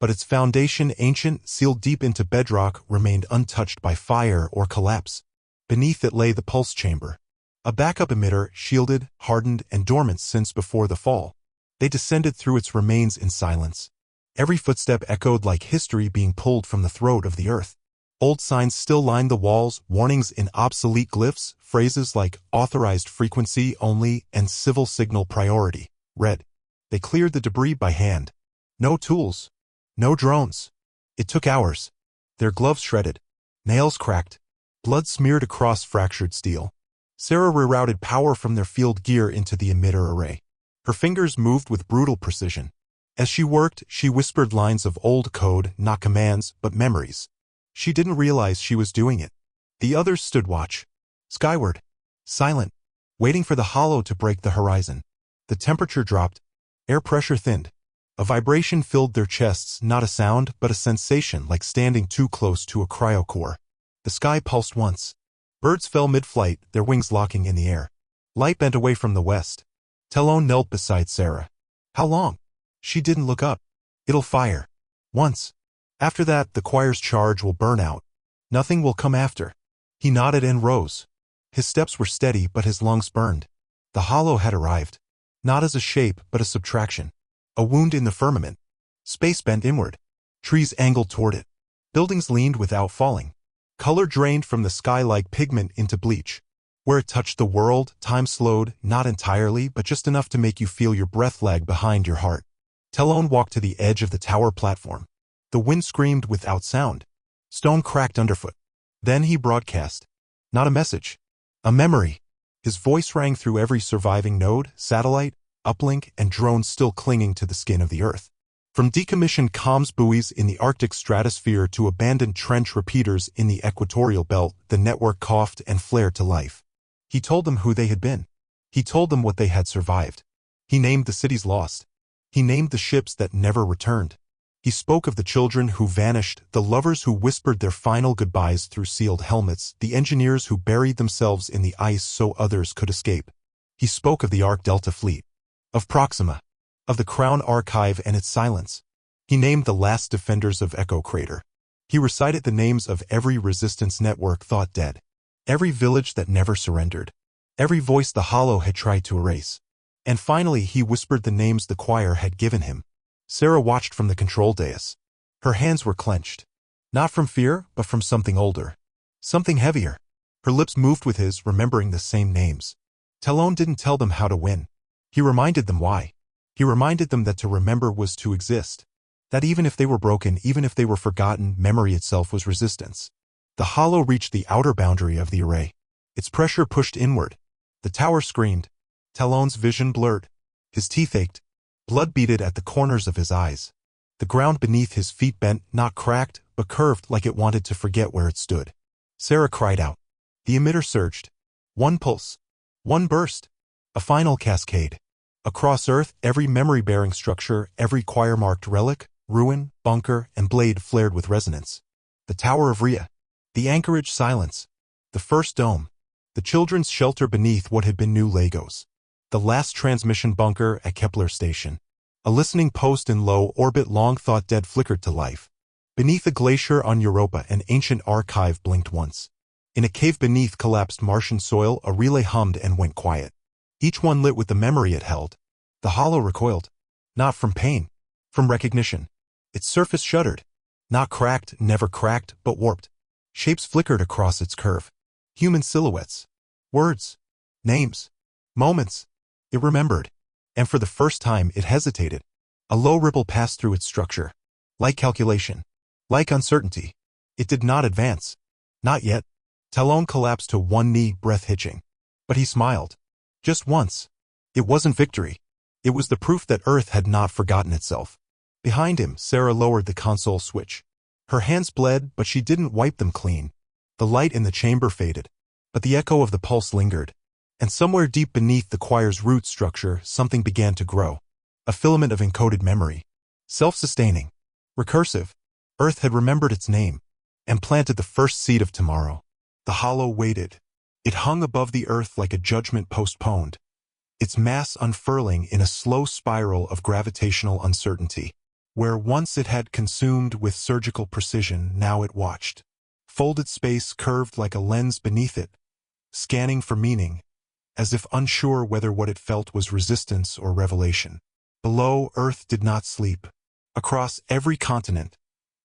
But its foundation, ancient, sealed deep into bedrock, remained untouched by fire or collapse. Beneath it lay the pulse chamber. A backup emitter, shielded, hardened, and dormant since before the fall. They descended through its remains in silence. Every footstep echoed like history being pulled from the throat of the earth. Old signs still lined the walls, warnings in obsolete glyphs, phrases like authorized frequency only and civil signal priority, read. They cleared the debris by hand. No tools. No drones. It took hours. Their gloves shredded. Nails cracked. Blood smeared across fractured steel. Sarah rerouted power from their field gear into the emitter array. Her fingers moved with brutal precision. As she worked, she whispered lines of old code, not commands, but memories. She didn't realize she was doing it. The others stood watch. Skyward. Silent. Waiting for the hollow to break the horizon. The temperature dropped. Air pressure thinned. A vibration filled their chests, not a sound, but a sensation like standing too close to a cryocore. The sky pulsed once. Birds fell mid-flight, their wings locking in the air. Light bent away from the west. Talon knelt beside Sarah. How long? She didn't look up. It'll fire. Once. After that, the choir's charge will burn out. Nothing will come after. He nodded and rose. His steps were steady, but his lungs burned. The hollow had arrived. Not as a shape, but a subtraction. A wound in the firmament. Space bent inward. Trees angled toward it. Buildings leaned without falling. Color drained from the sky like pigment into bleach. Where it touched the world, time slowed, not entirely, but just enough to make you feel your breath lag behind your heart. Talon walked to the edge of the tower platform. The wind screamed without sound. Stone cracked underfoot. Then he broadcast. Not a message. A memory. His voice rang through every surviving node, satellite, uplink, and drone still clinging to the skin of the Earth. From decommissioned comms buoys in the Arctic stratosphere to abandoned trench repeaters in the equatorial belt, the network coughed and flared to life. He told them who they had been. He told them what they had survived. He named the cities lost. He named the ships that never returned. He spoke of the children who vanished, the lovers who whispered their final goodbyes through sealed helmets, the engineers who buried themselves in the ice so others could escape. He spoke of the Arc Delta fleet, of Proxima, of the Crown Archive and its silence. He named the last defenders of Echo Crater. He recited the names of every resistance network thought dead, every village that never surrendered, every voice the Hollow had tried to erase. And finally he whispered the names the choir had given him. Sarah watched from the control dais. Her hands were clenched. Not from fear, but from something older. Something heavier. Her lips moved with his, remembering the same names. Talon didn't tell them how to win. He reminded them why. He reminded them that to remember was to exist. That even if they were broken, even if they were forgotten, memory itself was resistance. The Hollow reached the outer boundary of the array. Its pressure pushed inward. The tower screamed. Talon's vision blurred. His teeth ached. Blood beaded at the corners of his eyes. The ground beneath his feet bent, not cracked, but curved like it wanted to forget where it stood. Sarah cried out. The emitter surged. One pulse. One burst. A final cascade. Across Earth, every memory-bearing structure, every choir-marked relic, ruin, bunker, and blade flared with resonance. The Tower of Rhea. The anchorage silence. The first dome. The children's shelter beneath what had been new Legos. The last transmission bunker at Kepler Station. A listening post in low orbit long thought dead flickered to life. Beneath a glacier on Europa, an ancient archive blinked once. In a cave beneath collapsed Martian soil, a relay hummed and went quiet. Each one lit with the memory it held. The Hollow recoiled. Not from pain. From recognition. Its surface shuddered. Not cracked, never cracked, but warped. Shapes flickered across its curve. Human silhouettes. Words. Names. Moments. It remembered. And for the first time it hesitated. A low ripple passed through its structure. Like calculation. Like uncertainty. It did not advance. Not yet. Talon collapsed to one knee, breath hitching. But he smiled. Just once. It wasn't victory. It was the proof that Earth had not forgotten itself. Behind him, Sarah lowered the console switch. Her hands bled, but she didn't wipe them clean. The light in the chamber faded. But the echo of the pulse lingered. And somewhere deep beneath the choir's root structure, something began to grow. A filament of encoded memory. Self-sustaining. Recursive. Earth had remembered its name. And planted the first seed of tomorrow. The Hollow waited. It hung above the Earth like a judgment postponed. Its mass unfurling in a slow spiral of gravitational uncertainty. Where once it had consumed with surgical precision, now it watched. Folded space curved like a lens beneath it. Scanning for meaning. As if unsure whether what it felt was resistance or revelation. Below, Earth did not sleep. Across every continent,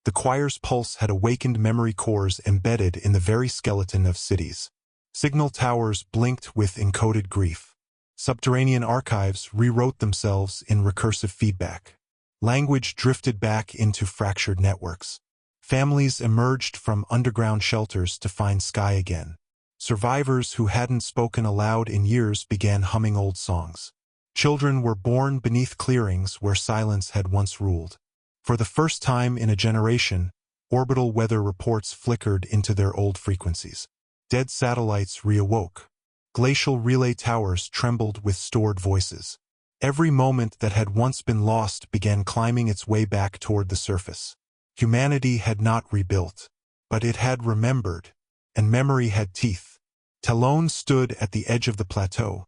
the choir's pulse had awakened memory cores embedded in the very skeleton of cities. Signal towers blinked with encoded grief. Subterranean archives rewrote themselves in recursive feedback. Language drifted back into fractured networks. Families emerged from underground shelters to find sky again. Survivors who hadn't spoken aloud in years began humming old songs. Children were born beneath clearings where silence had once ruled. For the first time in a generation, orbital weather reports flickered into their old frequencies. Dead satellites reawoke. Glacial relay towers trembled with stored voices. Every moment that had once been lost began climbing its way back toward the surface. Humanity had not rebuilt, but it had remembered, and memory had teeth. Talon stood at the edge of the plateau,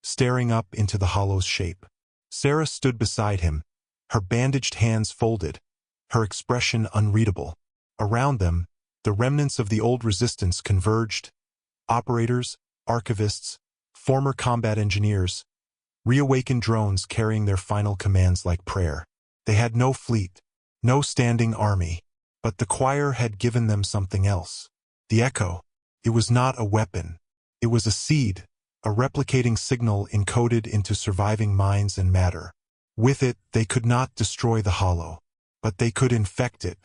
staring up into the hollow's shape. Sarah stood beside him, her bandaged hands folded, her expression unreadable. Around them, the remnants of the old resistance converged: operators, archivists, former combat engineers, reawakened drones carrying their final commands like prayer. They had no fleet, no standing army, but the choir had given them something else. The echo. It was not a weapon. It was a seed, a replicating signal encoded into surviving minds and matter. With it, they could not destroy the hollow, but they could infect it,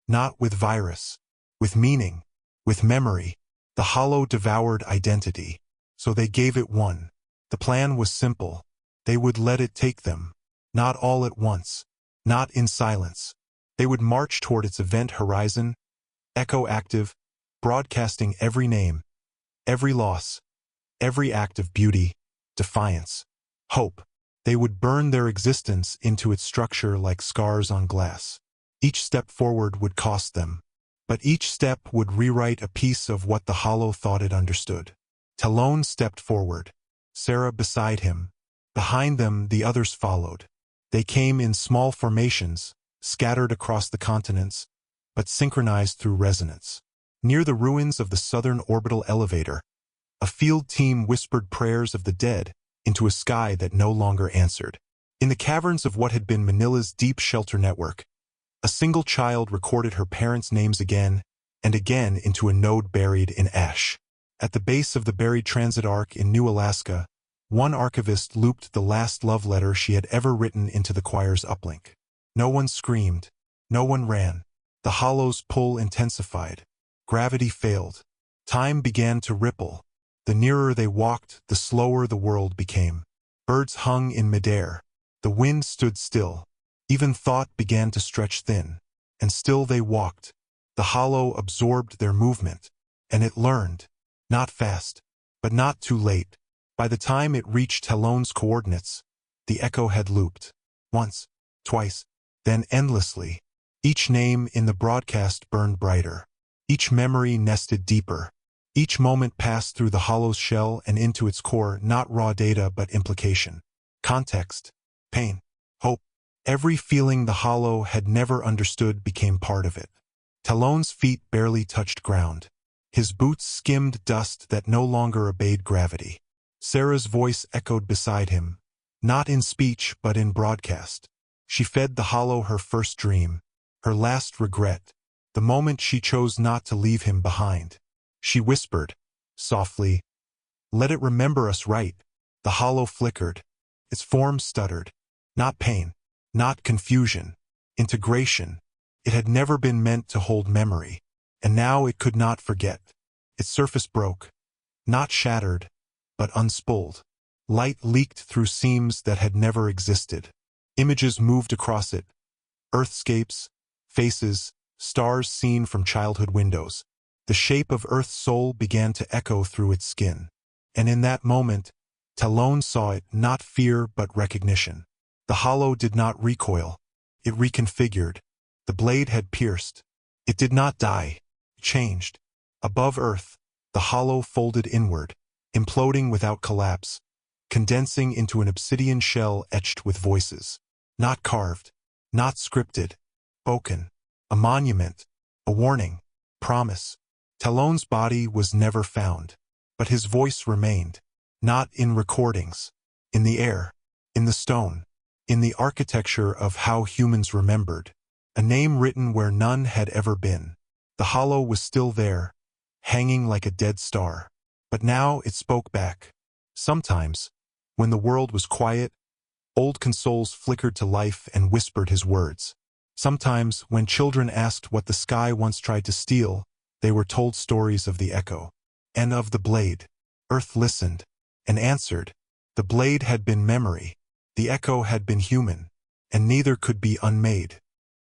not with virus, with meaning, with memory. The hollow devoured identity, so they gave it one. The plan was simple. They would let it take them, not all at once, not in silence. They would march toward its event horizon, echo active, broadcasting every name, every loss, every act of beauty, defiance, hope. They would burn their existence into its structure like scars on glass. Each step forward would cost them, but each step would rewrite a piece of what the hollow thought it understood. Talon stepped forward, Sarah beside him. Behind them, the others followed. They came in small formations, scattered across the continents, but synchronized through resonance. Near the ruins of the southern orbital elevator, a field team whispered prayers of the dead into a sky that no longer answered. In the caverns of what had been Manila's deep shelter network, a single child recorded her parents' names again and again into a node buried in ash. At the base of the buried transit arc in New Alaska, one archivist looped the last love letter she had ever written into the choir's uplink. No one screamed. No one ran. The hollow's pull intensified. Gravity failed. Time began to ripple. The nearer they walked, the slower the world became. Birds hung in midair. The wind stood still. Even thought began to stretch thin. And still they walked. The hollow absorbed their movement. And it learned. Not fast, but not too late. By the time it reached Talon's coordinates, the echo had looped. Once, twice, then endlessly. Each name in the broadcast burned brighter. Each memory nested deeper. Each moment passed through the hollow's shell and into its core, not raw data but implication. Context, pain, hope. Every feeling the hollow had never understood became part of it. Talon's feet barely touched ground. His boots skimmed dust that no longer obeyed gravity. Sarah's voice echoed beside him, not in speech but in broadcast. She fed the hollow her first dream, her last regret, the moment she chose not to leave him behind. She whispered, softly, "Let it remember us right." The hollow flickered. Its form stuttered. Not pain, not confusion, integration. It had never been meant to hold memory, and now it could not forget. Its surface broke, not shattered, but unspooled. Light leaked through seams that had never existed. Images moved across it. Earthscapes, faces, stars seen from childhood windows. The shape of Earth's soul began to echo through its skin. And in that moment, Talon saw it, not fear but recognition. The hollow did not recoil. It reconfigured. The blade had pierced. It did not die. It changed. Above Earth, the hollow folded inward, imploding without collapse, condensing into an obsidian shell etched with voices. Not carved, not scripted, spoken. A monument, a warning, promise. Talon's body was never found, but his voice remained, not in recordings, in the air, in the stone, in the architecture of how humans remembered, a name written where none had ever been. The hollow was still there, hanging like a dead star. But now it spoke back. Sometimes, when the world was quiet, old consoles flickered to life and whispered his words. Sometimes, when children asked what the sky once tried to steal, they were told stories of the echo and of the blade. Earth listened and answered. The blade had been memory, the echo had been human, and neither could be unmade.